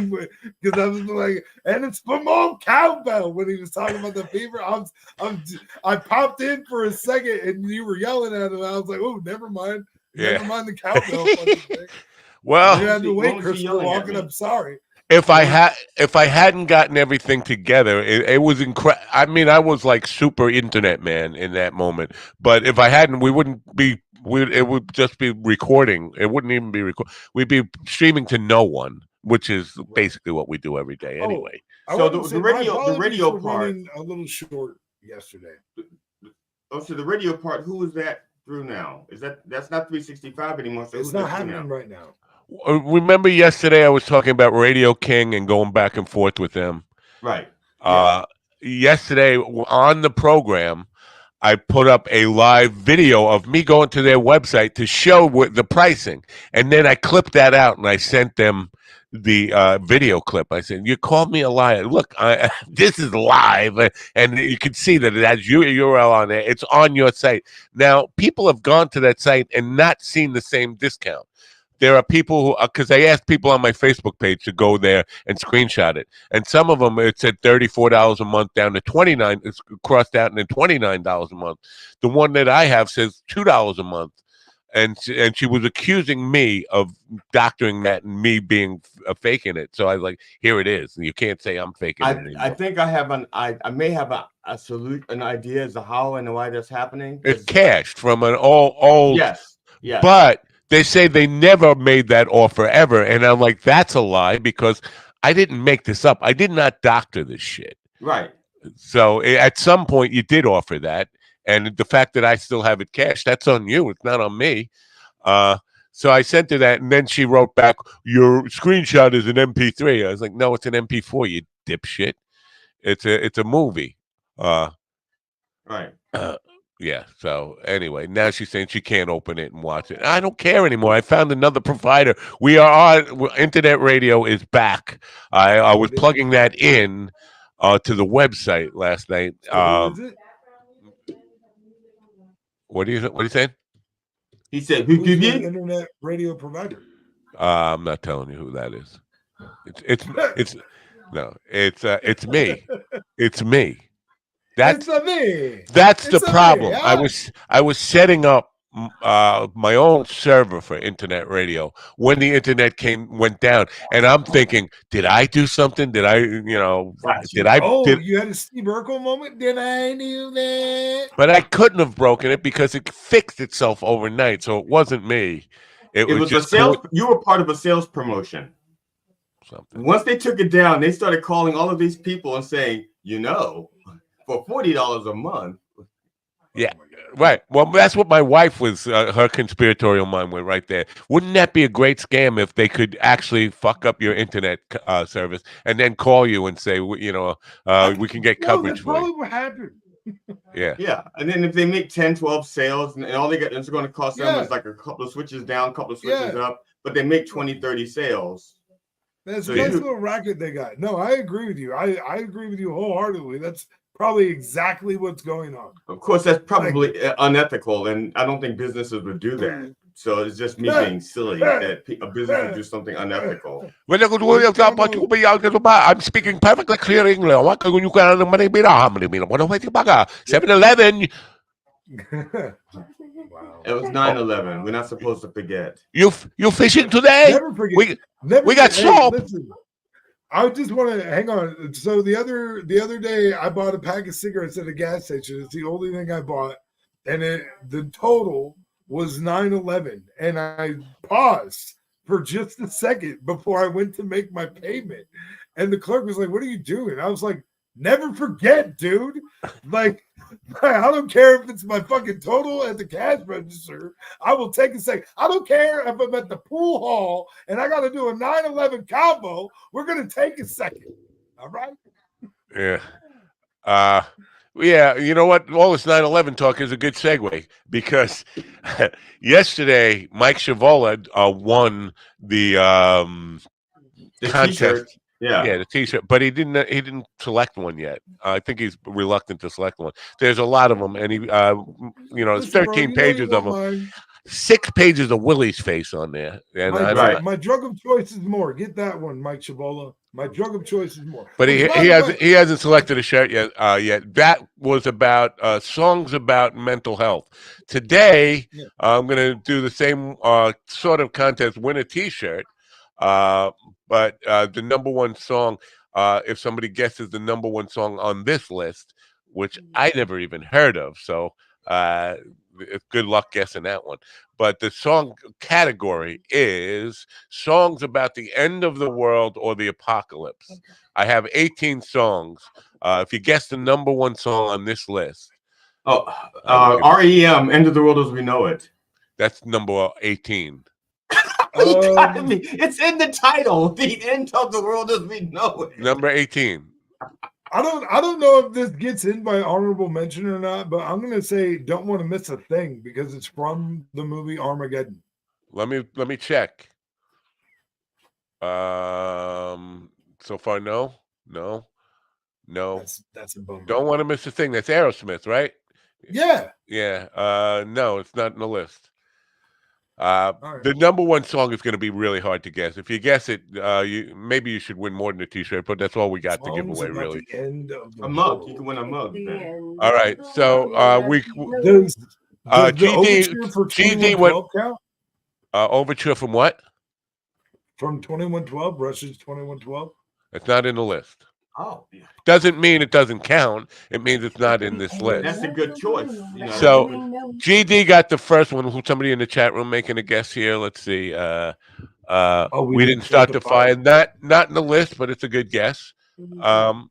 because I was like, and it's for Mom Cowbell when he was talking about the fever. I popped in for a second and you were yelling at him. I was like, oh, never mind. Never mind the cowbell fucking thing. Well, you had to wait, was Christopher Walken. I'm sorry. If I hadn't gotten everything together, it was incredible. I mean, I was like super internet man in that moment. But if I hadn't, we wouldn't be. It would just be recording. It wouldn't even be recording. We'd be streaming to no one, which is basically what we do every day anyway. So the radio part running a little short yesterday. Oh, so the radio part. Who is that through now? That's not 365 anymore? So it's not happening right now. Remember yesterday I was talking about Radio King and going back and forth with them. Right. Yesterday on the program, I put up a live video of me going to their website to show the pricing. And then I clipped that out and I sent them the video clip. I said, you called me a liar. Look, this is live. And you can see that it has your URL on there. It's on your site. Now, people have gone to that site and not seen the same discount. There are people who, because I asked people on my Facebook page to go there and screenshot it, and some of them it said $34 a month down to $29. It's crossed out and then $29 a month. The one that I have says $2 a month, and she was accusing me of doctoring that and me being faking it. So I was like, here it is. You can't say I'm faking it anymore. I think I may have an idea as to how and why that's happening. It's cached from an old. Yes. But they say they never made that offer ever. And I'm like, that's a lie because I didn't make this up. I did not doctor this shit. Right. So at some point you did offer that. And the fact that I still have it cashed, that's on you. It's not on me. So I sent her that. And then she wrote back, your screenshot is an MP3. I was like, no, it's an MP4, you dipshit. It's a movie. Right. Yeah. So anyway, now she's saying she can't open it and watch it. I don't care anymore. I found another provider. We are on internet radio is back. I was plugging that in to the website last night. What are you saying? He said, "Who's the internet radio provider?" I'm not telling you who that is. It's me. It's me. That's the problem. I was setting up my own server for internet radio when the internet went down, and I'm thinking, did I do something? Did I, you had a Steve Urkel moment? Did I do that? But I couldn't have broken it because it fixed itself overnight, so it wasn't me. It was just a sales. You were part of a sales promotion. Something. Once they took it down, they started calling all of these people and saying, for $40 a month. Yeah, right. Well, that's what my wife was, her conspiratorial mind went right there. Wouldn't that be a great scam if they could actually fuck up your internet service and then call you and say, we can get coverage for you? That's probably what happened. Yeah. Yeah. And then if they make 10, 12 sales and all they get is going to cost them is like a couple of switches down, a couple of switches up, but they make 20, 30 sales. That's a nice little racket they got. No, I agree with you. I agree with you wholeheartedly. That's probably exactly what's going on. Of course, that's probably unethical, and I don't think businesses would do that. So it's just me being silly that a business would do something unethical. I'm speaking perfectly clear English. 7-Eleven. Wow. It was 9/11. We're not supposed to forget. You fishing today? Never forget. We got soap. Listen, I just want to hang on. So the other day, I bought a pack of cigarettes at a gas station. It's the only thing I bought, and the total was 9/11. And I paused for just a second before I went to make my payment, and the clerk was like, "What are you doing?" I was like, "Never forget, dude. Like, I don't care if it's my fucking total at the cash register. I will take a second. I don't care if I'm at the pool hall and I got to do a 9/11 combo. We're going to take a second. All right?" Yeah. Yeah, you know what? All this 9/11 talk is a good segue because yesterday Mike Shavola won the contest. T-shirt. Yeah, the T-shirt, but he didn't select one yet. I think he's reluctant to select one. There's a lot of them, and he, there's 13 pages of them. 6 pages of Willie's face on there, and I don't. Right. My drug of choice is more. Get that one, Mike Chabola. My drug of choice is more. But Which, by he the hasn't way, he hasn't selected a shirt yet. Yet that was about songs about mental health. Today Yeah. I'm going to do the same sort of contest. Win a T-shirt, but the number one song. If somebody guesses the number one song on this list, which I never even heard of, so good luck guessing that one. But the song category is songs about the end of the world or the apocalypse. Okay. I have 18 songs. If you guess the number one song on this list. REM, End of the World as We Know It. That's number 18. It's in the title. The End of the World as We Know It. Number 18. I don't know if this gets in by honorable mention or not, but I'm gonna say Don't Want to Miss a Thing because it's from the movie Armageddon. Let me check. So far, no. That's a bummer. Don't Want to Miss a Thing. That's Aerosmith, right? Yeah. No, it's not in the list. Right. The number one song is going to be really hard to guess. If you guess it, maybe you should win more than a T-shirt, but that's all we got to give away, really. The end of the a mug. You can win a mug. All right, so does the overture for 2112 count? Overture from what? From 2112, Russia's 2112. It's not in the list. Oh, yeah. Doesn't mean it doesn't count. It means it's not in this list. That's a good choice. So GD got the first one. Who's somebody in the chat room making a guess here? Let's see. We didn't start the fire. Not in the list, but it's a good guess. So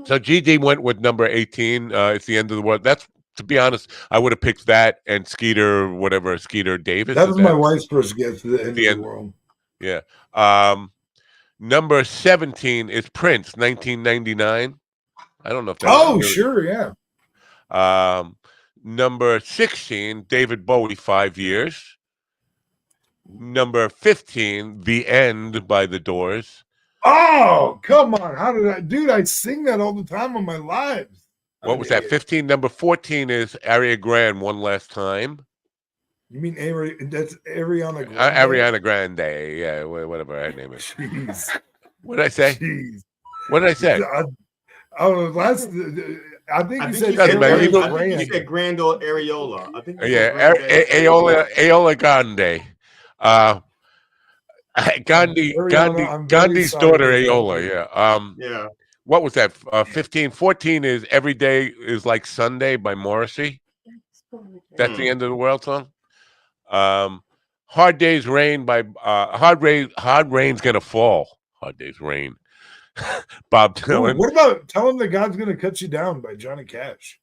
GD went with number 18. It's the end of the world. That's, to be honest, I would have picked that and Skeeter Davis. That was my wife's first guess to the end of the world. Yeah. Number 17 is Prince, 1999. I don't know if that's really... sure, yeah. Number 16, David Bowie, 5 Years. Number 15, The End by The Doors. Oh, come on. How did I sing that all the time on my lives. What was that? 15. Number 14 is Ariana Grande, One Last Time. You mean that's Ariana Grande? Ariana Grande, yeah, whatever her name is. Jeez. What did I say? Jeez. What did I say? I think you said you said Grand Old Areola. I think Areola Grande. Gandhi's daughter, Areola, yeah. What was that? 15. 14 is Every Day is Like Sunday by Morrissey. That's the End of the World song. Hard Day's Rain by Hard Rain's Gonna Fall. Hard Day's Rain. Bob Dylan. What about Tell Him That God's Gonna Cut You Down by Johnny Cash?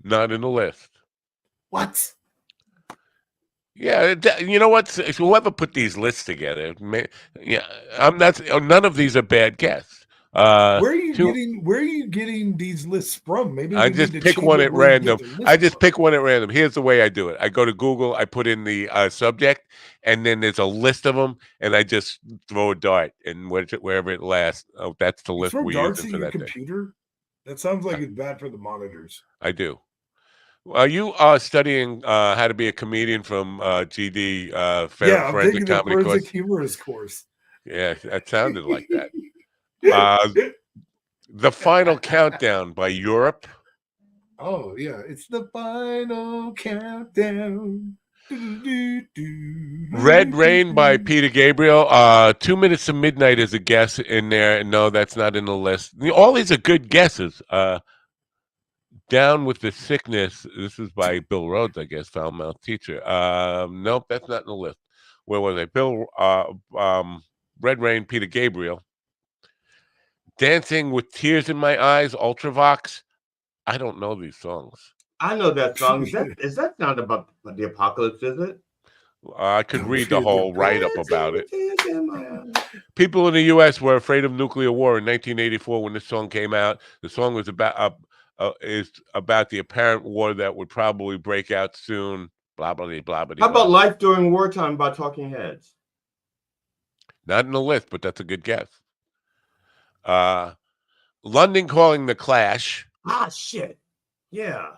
Not in the list. What? Yeah, you know what? Whoever put these lists together, none of these are bad guests. Where are you getting these lists from? Maybe I just pick one at random. Here's the way I do it. I go to Google, I put in the subject, and then there's a list of them, and I just throw a dart, and wherever it lasts, that's the list we're using for that computer? That sounds like it's bad for the monitors. I do. You are studying how to be a comedian from GD Forensic Comedy Forensic Humorist course. Yeah, that sounded like that. The Final Countdown by Europe. Oh yeah, it's the final countdown. Red Rain by Peter Gabriel. 2 Minutes to Midnight is a guess in there. No, that's not in the list. All these are good guesses. Down with the Sickness. This is by Bill Rhodes, I guess. Foul Mouth Teacher. Nope, that's not in the list. Where was I? Red Rain, Peter Gabriel. Dancing with Tears in My Eyes, Ultravox. I don't know these songs. I know that song. Is that not about the apocalypse, is it? I could read the whole write-up about it. People in the U.S. were afraid of nuclear war in 1984 when this song came out. The song was about the apparent war that would probably break out soon. Blah, blah, blah, blah. How about Life During Wartime by Talking Heads? Not in the list, but that's a good guess. London Calling, The Clash. Ah, shit. Yeah.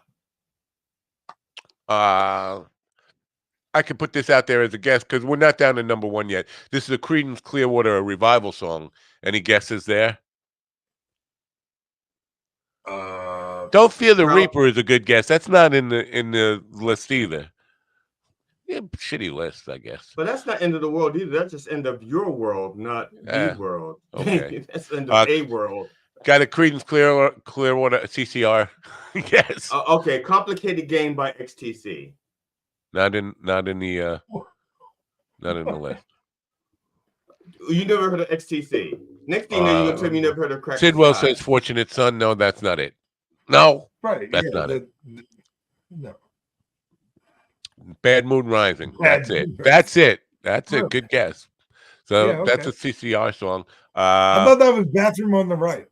I can put this out there as a guess because we're not down to number one yet. This is a Creedence Clearwater Revival song. Any guesses there? Don't Fear the Reaper is a good guess. That's not in the list either. Yeah, shitty list, I guess. But that's not end of the world either. That's just end of your world, not the world. Okay. That's end of a world. Got a Creedence Clearwater CCR. Yes. Okay, Complicated Game by XTC. Not in the list. You never heard of XTC. Next thing you know, you're gonna tell me you never heard of Crack. Sidwell says Fortunate Son. No, that's not it. No. Right. That's not it. No. Bad Moon Rising. That's it. That's it. That's a good guess. So that's a CCR song. I thought that was Bathroom on the Right.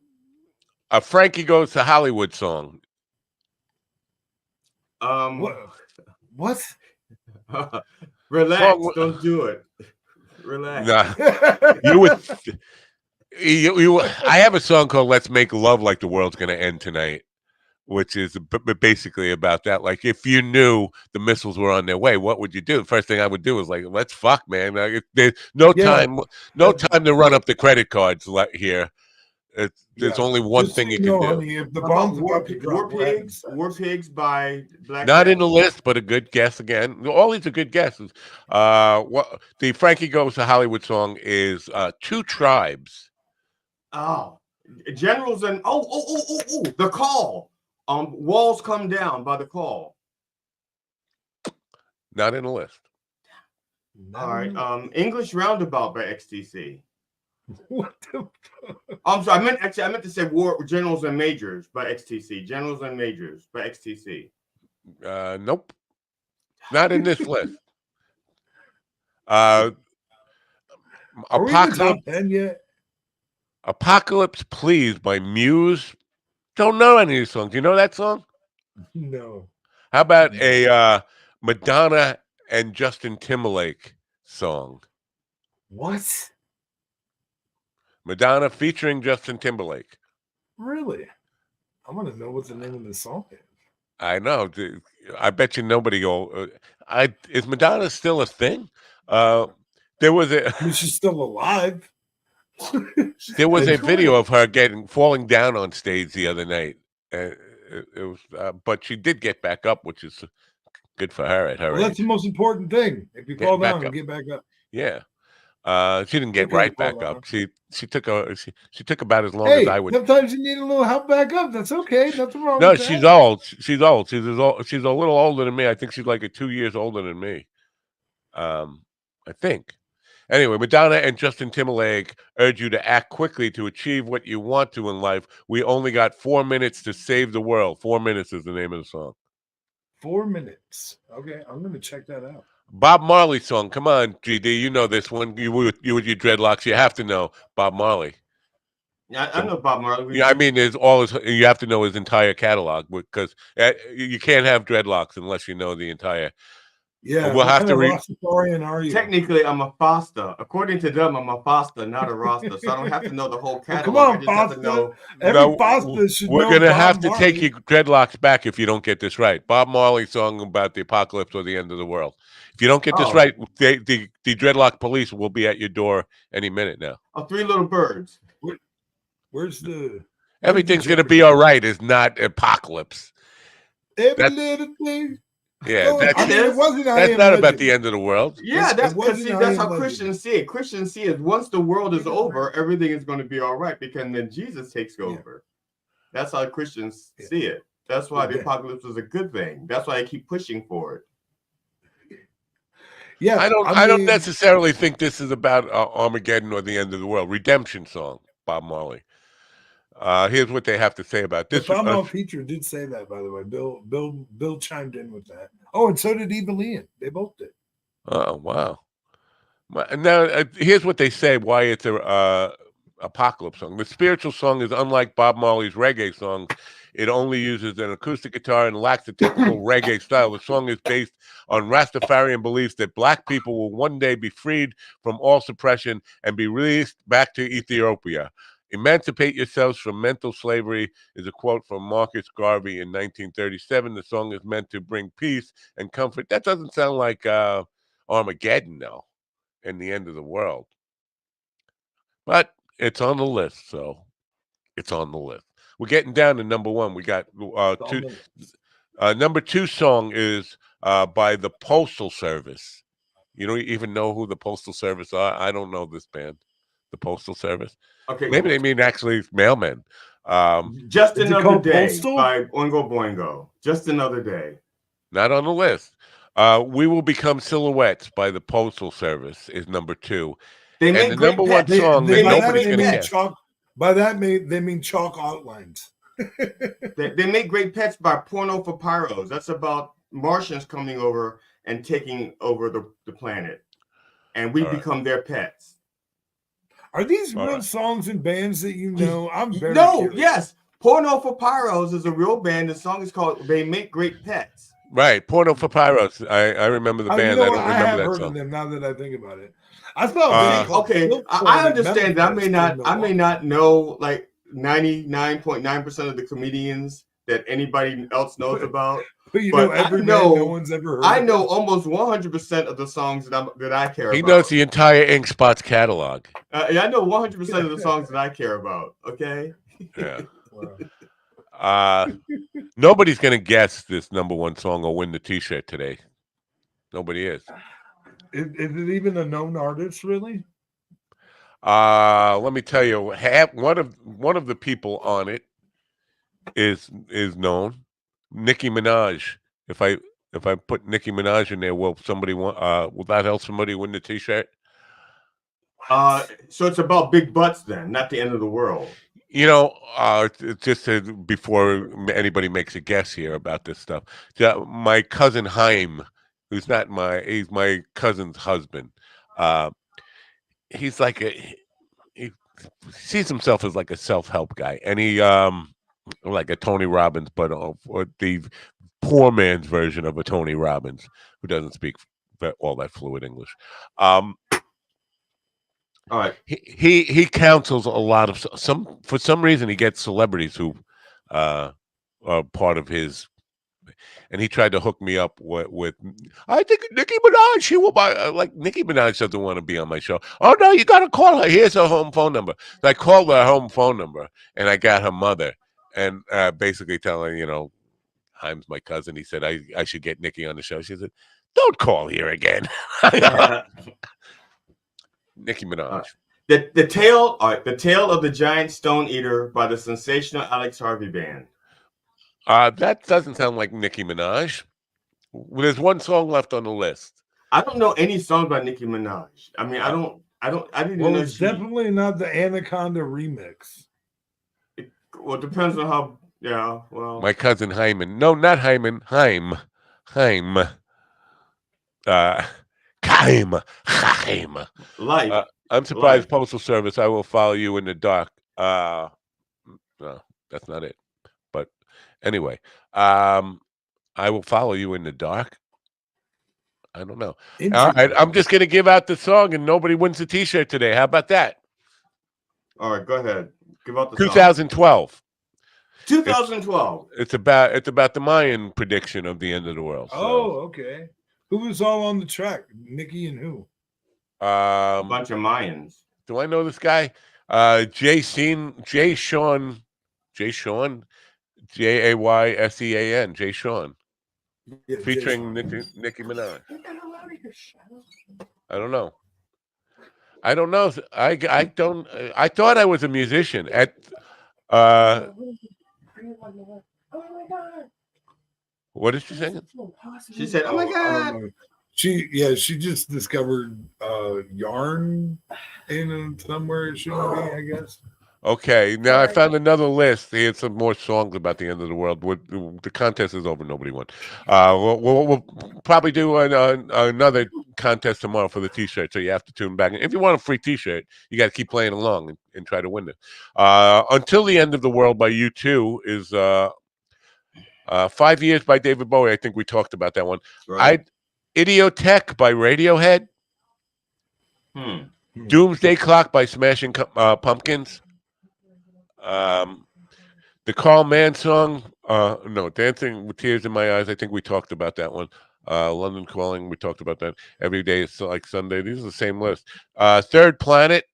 A Frankie Goes to Hollywood song. What? Relax. Don't do it. Relax. Nah. I have a song called Let's Make Love Like the World's Gonna End Tonight, which is basically about that. Like, if you knew the missiles were on their way, what would you do? The first thing I would do is like, let's fuck, man. Like, there's no time to run up the credit cards here. There's only one thing you can do. Honey, if the bombs War Pigs by Black. Not in the list, but a good guess again. All these are good guesses. The Frankie Goes to Hollywood song is Two Tribes. Oh, Generals and The Call. Walls Come Down by The Call. Not in the list. All right. English Roundabout by XTC. What the fuck? I'm sorry. I meant to say War Generals and Majors by XTC. Generals and Majors by XTC. Nope. Not in this list. Are we in the top 10 yet? Apocalypse Please by Muse. Don't know any of these songs. You know that song? No. How about a Madonna and Justin Timberlake song? What? Madonna featuring Justin Timberlake. Really? I want to know what the name of the song is. I know. I bet you nobody go. Is Madonna still a thing? There was she's still alive. There was a video of her falling down on stage the other night. It was, but she did get back up, which is good for her at her age. That's the most important thing. If you fall down, get back up. Yeah. She didn't get right back up. She took about as long as I would. Sometimes you need a little help back up. That's okay. Nothing wrong. No, with she's that. old. She's old. She's a little older than me. I think she's like 2 years older than me. I think. Anyway, Madonna and Justin Timberlake urge you to act quickly to achieve what you want to in life. We only got 4 minutes to save the world. 4 minutes is the name of the song. 4 minutes. Okay, I'm going to check that out. Bob Marley song. Come on, GD. You know this one. You with your dreadlocks. You have to know Bob Marley. Yeah, I know Bob Marley. Yeah, I mean, you have to know his entire catalog because you can't have dreadlocks unless you know the entire. Yeah, we'll have to read. Technically, I'm a Foster. According to them, I'm a Foster, not a roster. So I don't have to know the whole catalog. Come on, Foster. Every Foster should know. We're gonna have to Marley. take your dreadlocks back if you don't get this right. Bob Marley song about the apocalypse or the end of the world. If you don't get this right, the dreadlock police will be at your door any minute now. Three Little Birds. Where's the? Everything's gonna be all right. Is not apocalypse. Every little thing. Yeah, that's not about the end of the world. Yeah, that's how Christians see it. Christians see it. Once the world is over, everything is going to be all right because then Jesus takes over. That's how Christians see it. That's why the apocalypse is a good thing. That's why I keep pushing for it. Yeah, I don't necessarily think this is about Armageddon or the end of the world. Redemption song, Bob Marley. Here's what they have to say about this. Bob Marley feature did say that, by the way. Bill chimed in with that. Oh, and so did Evil Ian. They both did. Oh, wow. Now, here's what they say why it's a apocalypse song. The spiritual song is unlike Bob Marley's reggae songs. It only uses an acoustic guitar and lacks the typical reggae style. The song is based on Rastafarian beliefs that black people will one day be freed from all suppression and be released back to Ethiopia. Emancipate yourselves from mental slavery is a quote from Marcus Garvey in 1937. The song is meant to bring peace and comfort. That doesn't sound like Armageddon, though, and the end of the world. But it's on the list, so it's on the list. We're getting down to number one. We got two. Number two song is by the Postal Service. You don't even know who the Postal Service are? I don't know this band, the Postal Service. Okay, maybe they mean actually mailmen. Just Another Day Postal? by Oingo Boingo. Just Another Day. Not on the list. We Will Become Silhouettes by the Postal Service is number two. They And make the great number one pets. song that nobody's going to guess. By that they mean chalk outlines. They make great pets by Porno for Pyros. That's about Martians coming over and taking over the planet, and we become their pets. Are these real songs and bands that you know? I'm very curious. Yes. Porno for Pyros is a real band. The song is called They Make Great Pets. Right, Porno for Pyros. I remember the band. I don't remember I have that heard song. of them now that I think about it. I thought okay. I understand that I may not know like 99.9% of the comedians that anybody else knows about. But every man no one's ever heard. I know almost 100% of the songs that I care about. He knows the entire Ink Spots catalog. I know 100% of the songs that I care about. Okay. Yeah. Nobody's gonna guess this number one song or win the T-shirt today. Nobody is. Is it even a known artist, really? Let me tell you, one of the people on it is known. Nicki Minaj. If I put Nicki Minaj in there, will that help somebody win the T-shirt? So it's about big butts then, not the end of the world. Just before anybody makes a guess here about this stuff, my cousin Haim, he's my cousin's husband. He's like he sees himself as like a self-help guy, and he like a Tony Robbins, but or the poor man's version of a Tony Robbins who doesn't speak all that fluid English. All right. He counsels a lot of for some reason he gets celebrities who are part of his, and he tried to hook me up with I think Nicki Minaj, she will buy like Nicki Minaj doesn't want to be on my show. Oh no, you got to call her. Here's her home phone number. So I called her home phone number and I got her mother and basically telling her, Haim's my cousin. He said I should get Nicki on the show. She said, don't call here again. Nicki Minaj. The Tale of the Giant Stone Eater by the sensational Alex Harvey Band. That doesn't sound like Nicki Minaj. There's one song left on the list. I don't know any songs by Nicki Minaj. I mean, I didn't know. It's definitely not the Anaconda remix. Well, it depends on how. Yeah. Well, my cousin Hyman. No, not Hyman. Haim. Life. I'm surprised. Postal Service. I will follow you in the dark. No, that's not it. But anyway, I will follow you in the dark. I don't know. All right, I'm just gonna give out the song, and nobody wins the T-shirt today. How about that? All right, go ahead. Give out the 2012. Song. 2012. It's about the Mayan prediction of the end of the world. So. Oh, okay. Who was all on the track? Nicki and who? A bunch of Mayans. Do I know this guy? Jay Sean, Jaysean, Jaysean, Jay Sean, featuring Nicki Minaj. I don't know. I don't. I thought I was a musician at. What is she saying? She said, "Oh my God." She just discovered yarn in somewhere it shouldn't be, I guess. Okay, now I found another list. He had some more songs about the end of the world. The contest is over. Nobody won. We'll probably do another contest tomorrow for the T-shirt, so you have to tune back. If you want a free T-shirt, you got to keep playing along and try to win it. Until the End of the World by U2 is 5 years by David Bowie. I think we talked about that one. Right. Idiotech by Radiohead. Doomsday Clock by Smashing Pumpkins. The Carl Mann song. No, Dancing with Tears in My Eyes. I think we talked about that one. London Calling, we talked about that. Every day is like Sunday. These are the same list. Third Planet.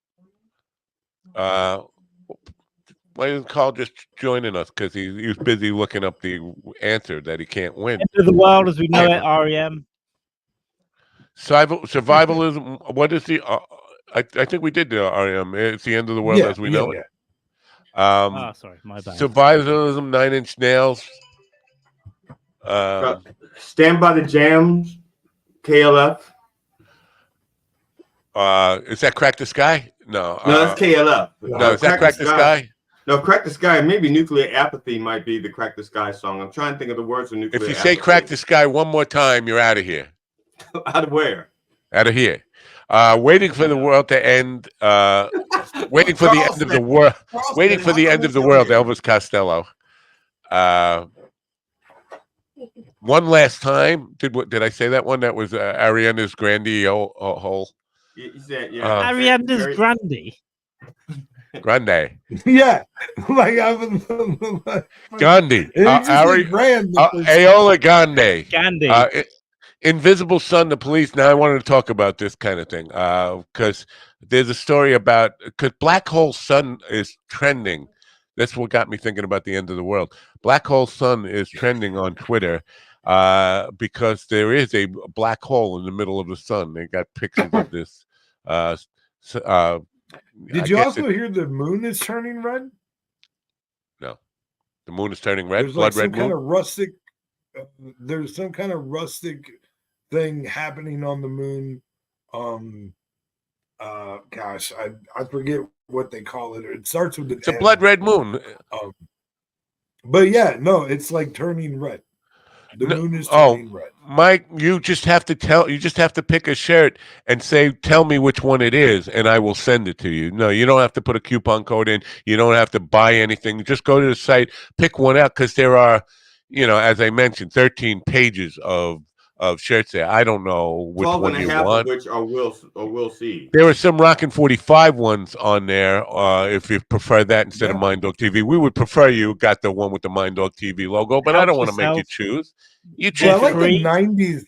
Why isn't Carl just joining us? Because he was busy looking up the answer that he can't win. End of the world as we know it, REM. Survivalism. What is the? I think we did the REM. It's the end of the world as we know it. Sorry, my bad. Survivalism, 9 Inch Nails. Stand by the Jams, KLF. Is that Crack the Sky? No. No, that's KLF. No, is that Crack the Sky? No, Crack the Sky. Maybe Nuclear Apathy might be the Crack the Sky song. I'm trying to think of the words for Nuclear Apathy. If you say Crack the Sky one more time, you're out of here. Out of where? Out of here. Waiting for the world to end. Waiting for the end of the world. Waiting for the end of the world. Elvis Costello. One last time. Did I say that one? That was Ariana's Grande hole. You said, yeah. Ariana's Grande. Grande. Yeah, like Gandhi. Aola Gandhi. Gandhi. Invisible Sun, the police. Now I wanted to talk about this kind of thing because there's a story about because Black Hole Sun is trending. That's what got me thinking about the end of the world. Black Hole Sun is trending on Twitter because there is a black hole in the middle of the sun. They got pictures of this. Did you also hear the moon is turning red? No, the moon is turning red. There's blood like red some kind moon. of rustic. There's some kind of rustic thing happening on the moon. Gosh, I forget what they call it. It starts with the. It's a blood red moon. But yeah, no, it's like turning red. The moon is turning red. Mike, you just have to pick a shirt and say, tell me which one it is, and I will send it to you. No, you don't have to put a coupon code in. You don't have to buy anything. Just go to the site, pick one out, because there are, as I mentioned, 13 pages of shirts there. I don't know which one you want. Which we'll see. There are some Rockin' 45 ones on there. If you prefer that instead of Mind Dog TV, we would prefer you got the one with the Mind Dog TV logo. But I don't want to make you choose. You choose. Well, I like the 90s.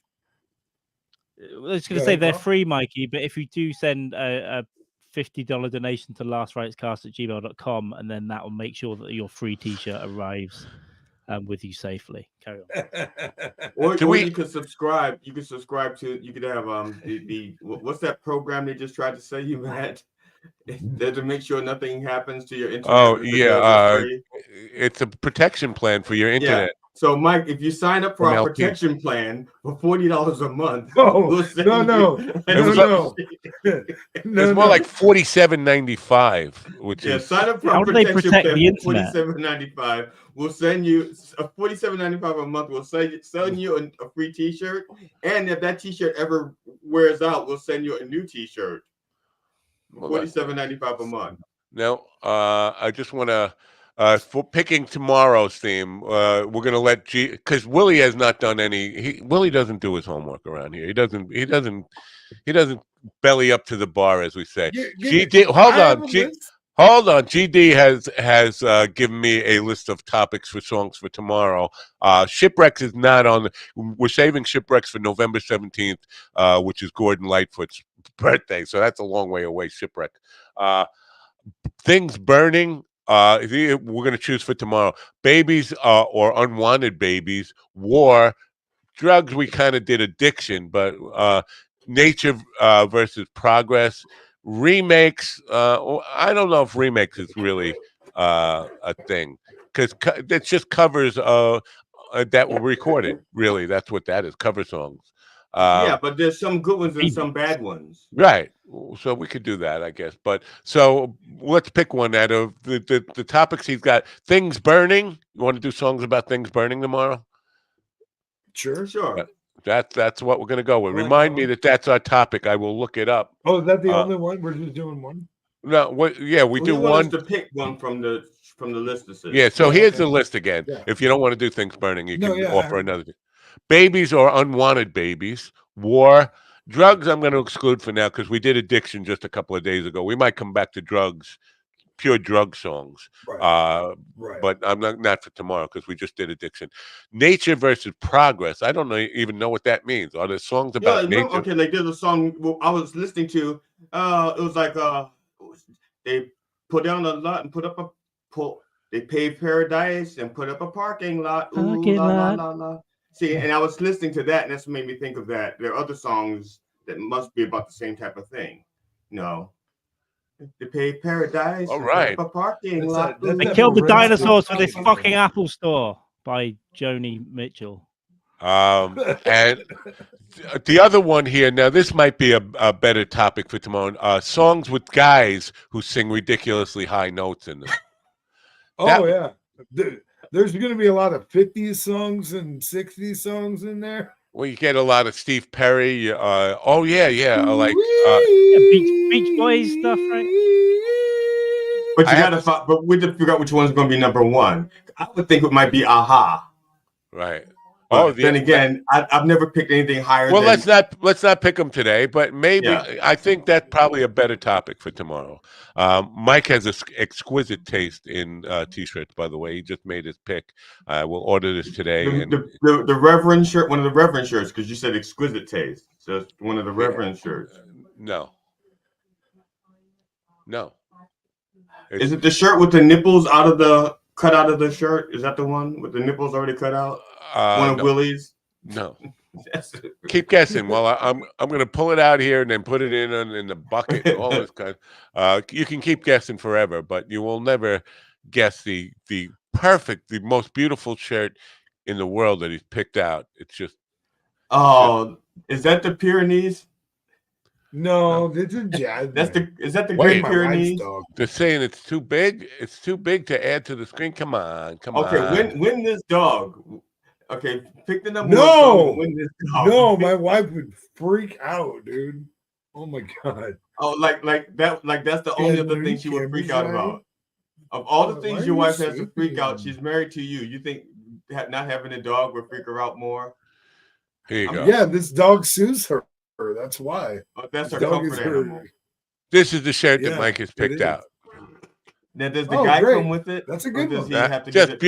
I was going to say they're free, Mikey. But if you do send a $50 donation to lastrightscast@gmail.com, and then that will make sure that your free T-shirt arrives with you safely. Carry on. Or you could subscribe. You could subscribe to. You could have the what's that program they just tried to say you had to make sure nothing happens to your internet. Oh yeah, it's a protection plan for your internet. Yeah. So, Mike, if you sign up for our protection plan for $40 a month, no. It's more like $47.95, which is sign up for our protection plan for $47.95. We'll send you a $47.95 a month. We'll send you a free T-shirt, and if that T-shirt ever wears out, we'll send you a new T-shirt. $47.95 a month. No, I just want to. For picking tomorrow's theme, we're gonna let because Willie has not done any. Willie doesn't do his homework around here. He doesn't belly up to the bar, as we say. GD, hold on. GD has given me a list of topics for songs for tomorrow. Shipwrecks is not on. We're saving Shipwrecks for November 17th, which is Gordon Lightfoot's birthday. So that's a long way away. Shipwreck. Things Burning. We're going to choose for tomorrow. Babies or Unwanted Babies. War. Drugs, we kind of did Addiction, but Nature versus Progress. Remakes. I don't know if remakes is really a thing because it just covers that were recorded. Really, that's what that is. Cover songs. Yeah, but there's some good ones and some bad ones. Right. So we could do that, I guess. But so let's pick one out of the topics he's got. Things Burning. You want to do songs about things burning tomorrow? Sure. That's what we're going to go with. Remind me that that's our topic. I will look it up. Oh, is that the only one? We're just doing one? No, we do one. To pick one from the list. Yeah, so here's the list again. Yeah. If you don't want to do Things Burning, you can offer another. Babies or Unwanted Babies. War. Drugs I'm going to exclude for now because we did Addiction just a couple of days ago. We might come back to drugs pure drug songs. Right. Right. But I'm not for tomorrow because we just did addiction. Nature versus progress. I don't even know what that means. Are there songs about nature? Okay, like there's a song I was listening to. It was like they put down a lot and put up a they paved paradise and put up a parking lot. Ooh, la. See, and I was listening to that, and that's made me think of that. There are other songs that must be about the same type of thing. No. They paved paradise. All right. Put up a parking lot. They killed the dinosaurs for this fucking Apple Store by Joni Mitchell. And the other one here, now this might be a better topic for tomorrow. Songs with guys who sing ridiculously high notes in them. Yeah. There's going to be a lot of 50s songs and 60s songs in there. Well, you get a lot of Steve Perry. Like Beach Boys stuff, right? But you gotta but we just figure out which one's going to be number one. I would think it might be Aha. Right. Then again, I've never picked anything higher. Well, let's not pick them today, but maybe I think that's probably a better topic for tomorrow. Mike has an exquisite taste in T-shirts, by the way. He just made his pick. We'll order this today. The Reverend shirt, one of the Reverend shirts, because you said exquisite taste. So it's one of the Reverend shirts. No. Is it the shirt with the nipples cut out of the shirt? Is that the one with the nipples already cut out? One of Willie's? No. Keep guessing. Well, I'm going to pull it out here and then put it in the bucket and all this kind. You can keep guessing forever, but you will never guess the perfect, the most beautiful shirt in the world that he's picked out. It's just. Oh, is that the Pyrenees? No, this is jazz. Is that the Great Pyrenees? They're saying it's too big. It's too big to add to the screen. Come on. Okay, win this dog. Okay, pick the number. No, no, my wife would freak out, dude. Oh my god. Oh, like that. Like that's the only other thing she would freak out about. Of all the things your wife has to freak out, she's married to you. You think not having a dog would freak her out more? Here you go. Yeah, this dog sues her. That's why. That's her comfort animal. This is the shirt that Mike has picked out. Now, does the guy come with it? That's a good one. Just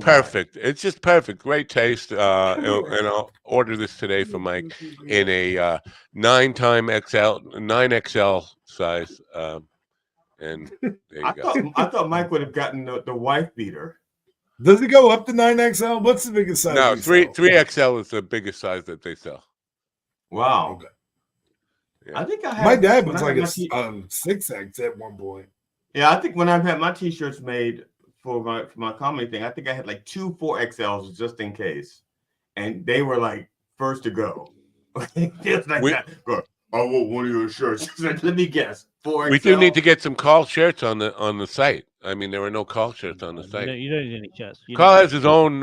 perfect. It's just perfect. Great taste. And I'll order this today for Mike in a 9XL size. And there you go. I thought Mike would have gotten the wife beater. Does it go up to 9XL? What's the biggest size? No, 3XL is the biggest size that they sell. Wow. Okay. Yeah. I think I had my dad was like a 6X at one point. Yeah, I think when I've had my T-shirts made for my comedy thing, I think I had like 2 4XLs just in case, and they were like first to go. Just like that. I want one of your shirts. Like, let me guess. 4XL. We do need to get some Carl shirts on the site. I mean, there are no Carl shirts on the site. You don't need any shirts. Carl has his own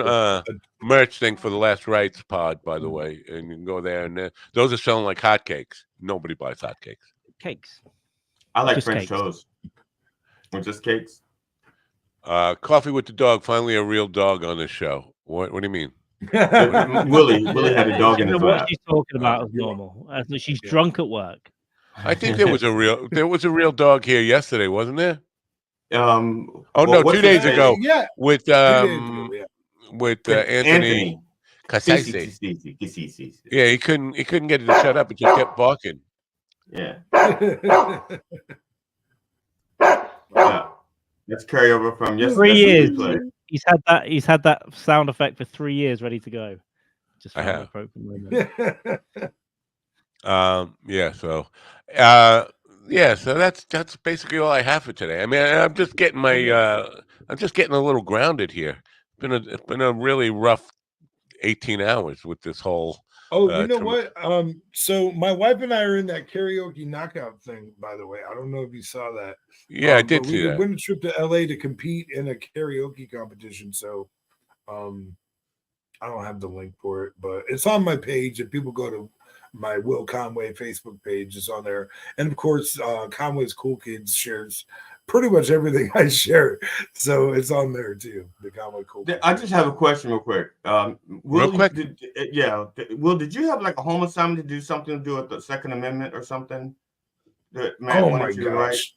merch thing for the Last Rites pod, by the way, and you can go there and those are selling like hotcakes. Nobody buys hotcakes. Cakes. I like just French toast. Or just cakes. Coffee with the dog. Finally, a real dog on this show. What do you mean? Willie had a dog in his lap. What she's talking about is normal. She's drunk at work. I think there was a real dog here yesterday, wasn't there? 2 days ago. Yeah. With Anthony Cassese. Yeah, he couldn't get it to shut up. It just kept barking. Yeah. Let's carry over from yesterday. 3 years. He's had that sound effect for 3 years ready to go. Just I have. So that's basically all I have for today. I mean, I'm just getting a little grounded here. It's been a really rough 18 hours with this whole. Oh, you know what? So my wife and I are in that karaoke knockout thing, by the way. I don't know if you saw that. Yeah, I did see that. We went a trip to LA to compete in a karaoke competition. So I don't have the link for it, but it's on my page. If people go to my Will Conway Facebook page, it's on there. And of course, Conway's Cool Kids shares pretty much everything I share. So it's on there too. The Conway Cool Kids. I just have a question real quick. Will, real quick? Will, did you have like a home assignment to do something to do with the Second Amendment or something? Oh my gosh.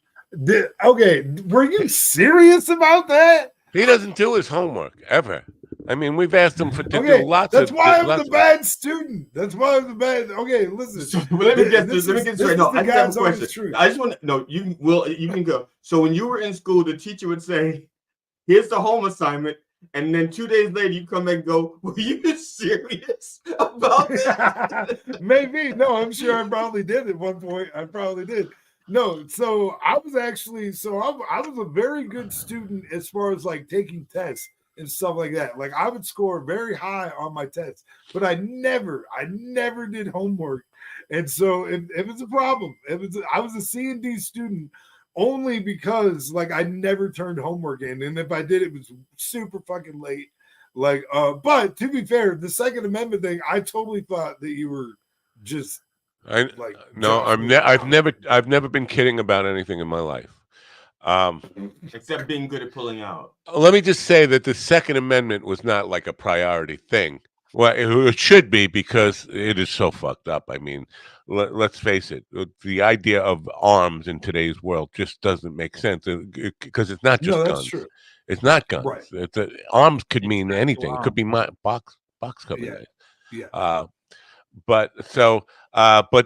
Okay, were you serious about that? He doesn't do his homework ever. I mean, we've asked him to do lots that's of. why I'm the bad student. That's why I'm the bad. Okay, listen. So, let me get this straight. No, I just have a question. I just want to know. You can go. So when you were in school, the teacher would say, "Here's the home assignment," and then 2 days later, you come and go, "Were you serious about this?" Maybe. No, I'm sure I probably did at one point. I probably did. No, so I was actually I was a very good student as far as like taking tests and stuff like that. Like I would score very high on my tests, but I never did homework. And so it was a problem. I was a C and D student only because like I never turned homework in. And if I did, it was super fucking late. Like but to be fair, the Second Amendment thing, I totally thought that you were just I've never been kidding about anything in my life. Except being good at pulling out. Let me just say that the Second Amendment was not like a priority thing. Well, it should be because it is so fucked up. I mean, let's face it. The idea of arms in today's world just doesn't make sense because it's not just guns. True. It's not guns. Right. Arms could mean anything. It could be my box cover. Yeah. But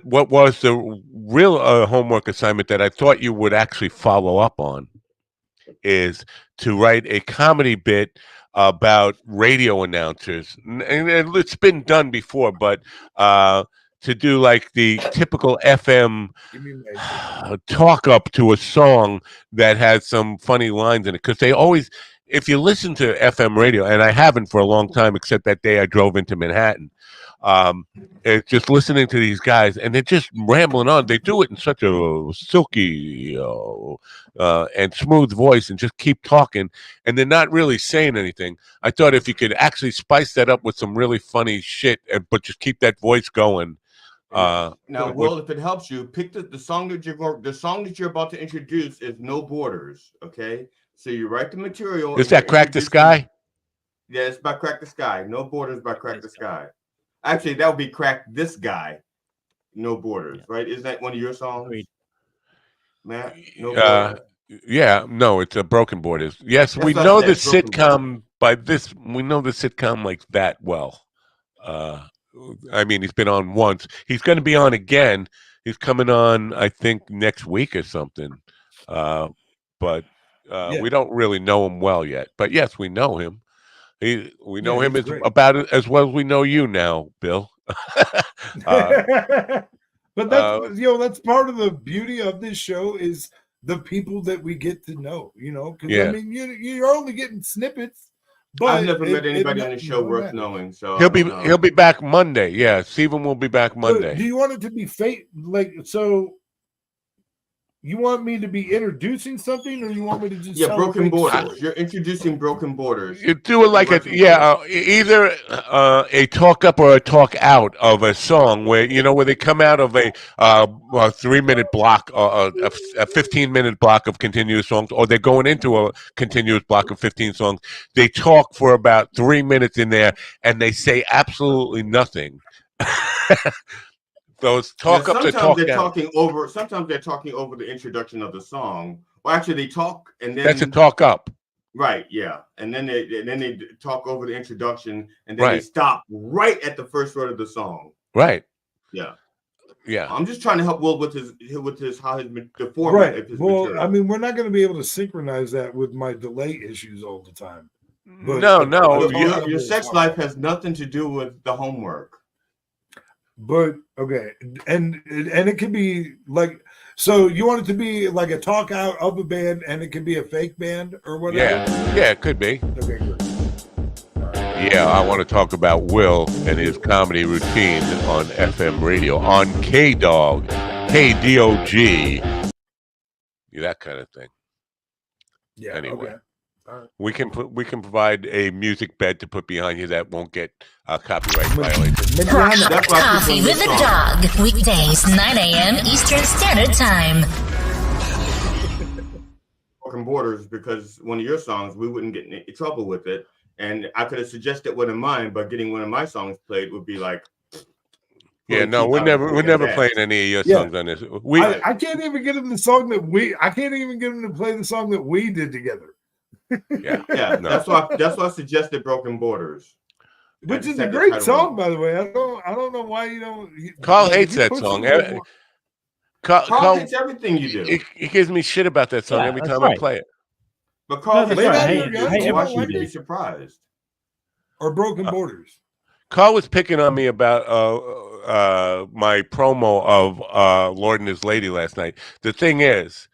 what was the real homework assignment that I thought you would actually follow up on is to write a comedy bit about radio announcers. And it's been done before, but to do like the typical FM talk up to a song that has some funny lines in it. Because they always, if you listen to FM radio, and I haven't for a long time, except that day I drove into Manhattan, it's just listening to these guys and they're just rambling on. They do it in such a silky and smooth voice and just keep talking, and they're not really saying anything. I thought if you could actually spice that up with some really funny shit, but just keep that voice going. Now, if it helps you, pick the song that you're about to introduce is No Borders. Okay, so you write the material. Is that Crack the Sky? Yeah, it's by Crack the Sky. No Borders by Crack the Sky. Actually, that would be Crack This Guy. No Borders, right? Is that one of your songs? Matt? No Borders. Yeah, no, it's a Broken Borders. Yes, we know the sitcom by this. We know the sitcom like that well. I mean, he's been on once. He's going to be on again. He's coming on, I think, next week or something. But we don't really know him well yet. But yes, we know him. We know him about it as well as we know you now, Bill. But that's that's part of the beauty of this show is the people that we get to know. Because I mean, you're only getting snippets. But I've never met anybody on the show worth knowing. So he'll be back Monday. Yeah, Steven will be back Monday. Do you want it to be fake? So you want me to be introducing something, or you want me to just Broken Borders? You're introducing Broken Borders. You do it like either a talk up or a talk out of a song where where they come out of a 3-minute block, a 15-minute block of continuous songs, or they're going into a continuous block of 15 songs. They talk for about 3 minutes in there, and they say absolutely nothing. Those talk up to talk down. Sometimes they're talking over the introduction of the song. Well, actually, they talk and then that's a talk up. Right. Yeah. And then they talk over the introduction, and then they stop right at the first word of the song. Right. Yeah. Yeah. I'm just trying to help Will with his the format of his material. I mean, we're not going to be able to synchronize that with my delay issues all the time. But, no. Your sex life has nothing to do with the homework. But okay, and it can be like, so you want it to be like a talk out of a band, and it can be a fake band or whatever. Yeah, it could be. Okay, good. Yeah, I want to talk about Will and his comedy routine on FM radio on KDOG, KDOG, that kind of thing. Yeah. Anyway. Okay. Right. We can provide a music bed to put behind you that won't get copyright violation. Coffee with the Dog, weekdays 9 a.m. Eastern Standard Time. Broken Borders, because one of your songs, we wouldn't get in trouble with it, and I could have suggested one of mine, but getting one of my songs played would be like, Yeah, no, we're never playing any of your songs on this. I can't even get him the song that I can't even get him to play the song that we did together. Yeah. No. That's why I suggested Broken Borders. Which is a great song, by the way. I don't know why you don't. Carl hates that song. Carl hates everything you do. He gives me shit about that song every time I play it. But Carl hates everything. Why should you be surprised? Or Broken Borders. Carl was picking on me about my promo of Lord and His Lady last night. The thing is,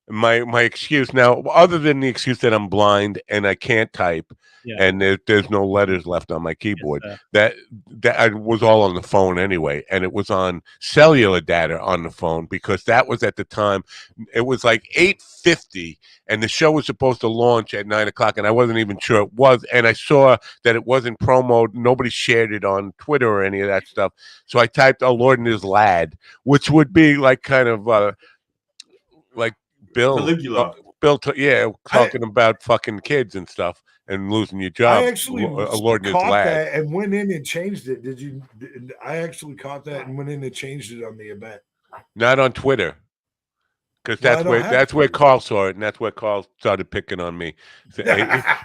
my excuse now, other than the excuse that I'm blind and I can't type, and there's no letters left on my keyboard, that I was all on the phone anyway, and it was on cellular data on the phone because that was at the time. It was like 8:50, and the show was supposed to launch at 9 o'clock, and I wasn't even sure it was. And I saw that it wasn't promoted. Nobody shared it on Twitter or any of that stuff. So I typed "A Lord and His Lad," which would be like kind of like Bill, talking about fucking kids and stuff and losing your job. I actually caught that and went in and changed it. I actually caught that and went in and changed it on the event. Not on Twitter, because that's where Carl saw it, and that's where Carl started picking on me.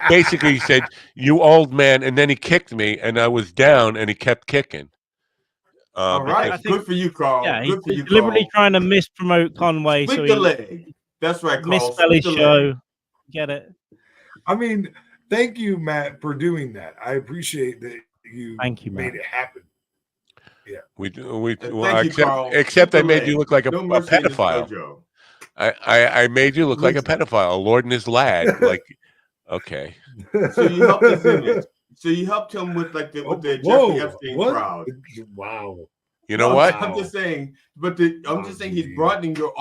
Basically, he said, "You old man," and then he kicked me, and I was down, and he kept kicking. All right, good for you, Carl. Yeah, good for you, deliberately Carl. trying to mispromote Conway. Split the leg. That's right, Carl. Misspell his show. Get it? I mean, thank you, Matt, for doing that. I appreciate that you made it happen. Yeah, we except I made you look like a pedophile. I made you look like a pedophile, a Lord and His Lad. Like, okay. So you helped his image. So you helped him with the Jeffrey Epstein crowd. Wow. You know what? I'm just saying, I'm just saying he's broadening your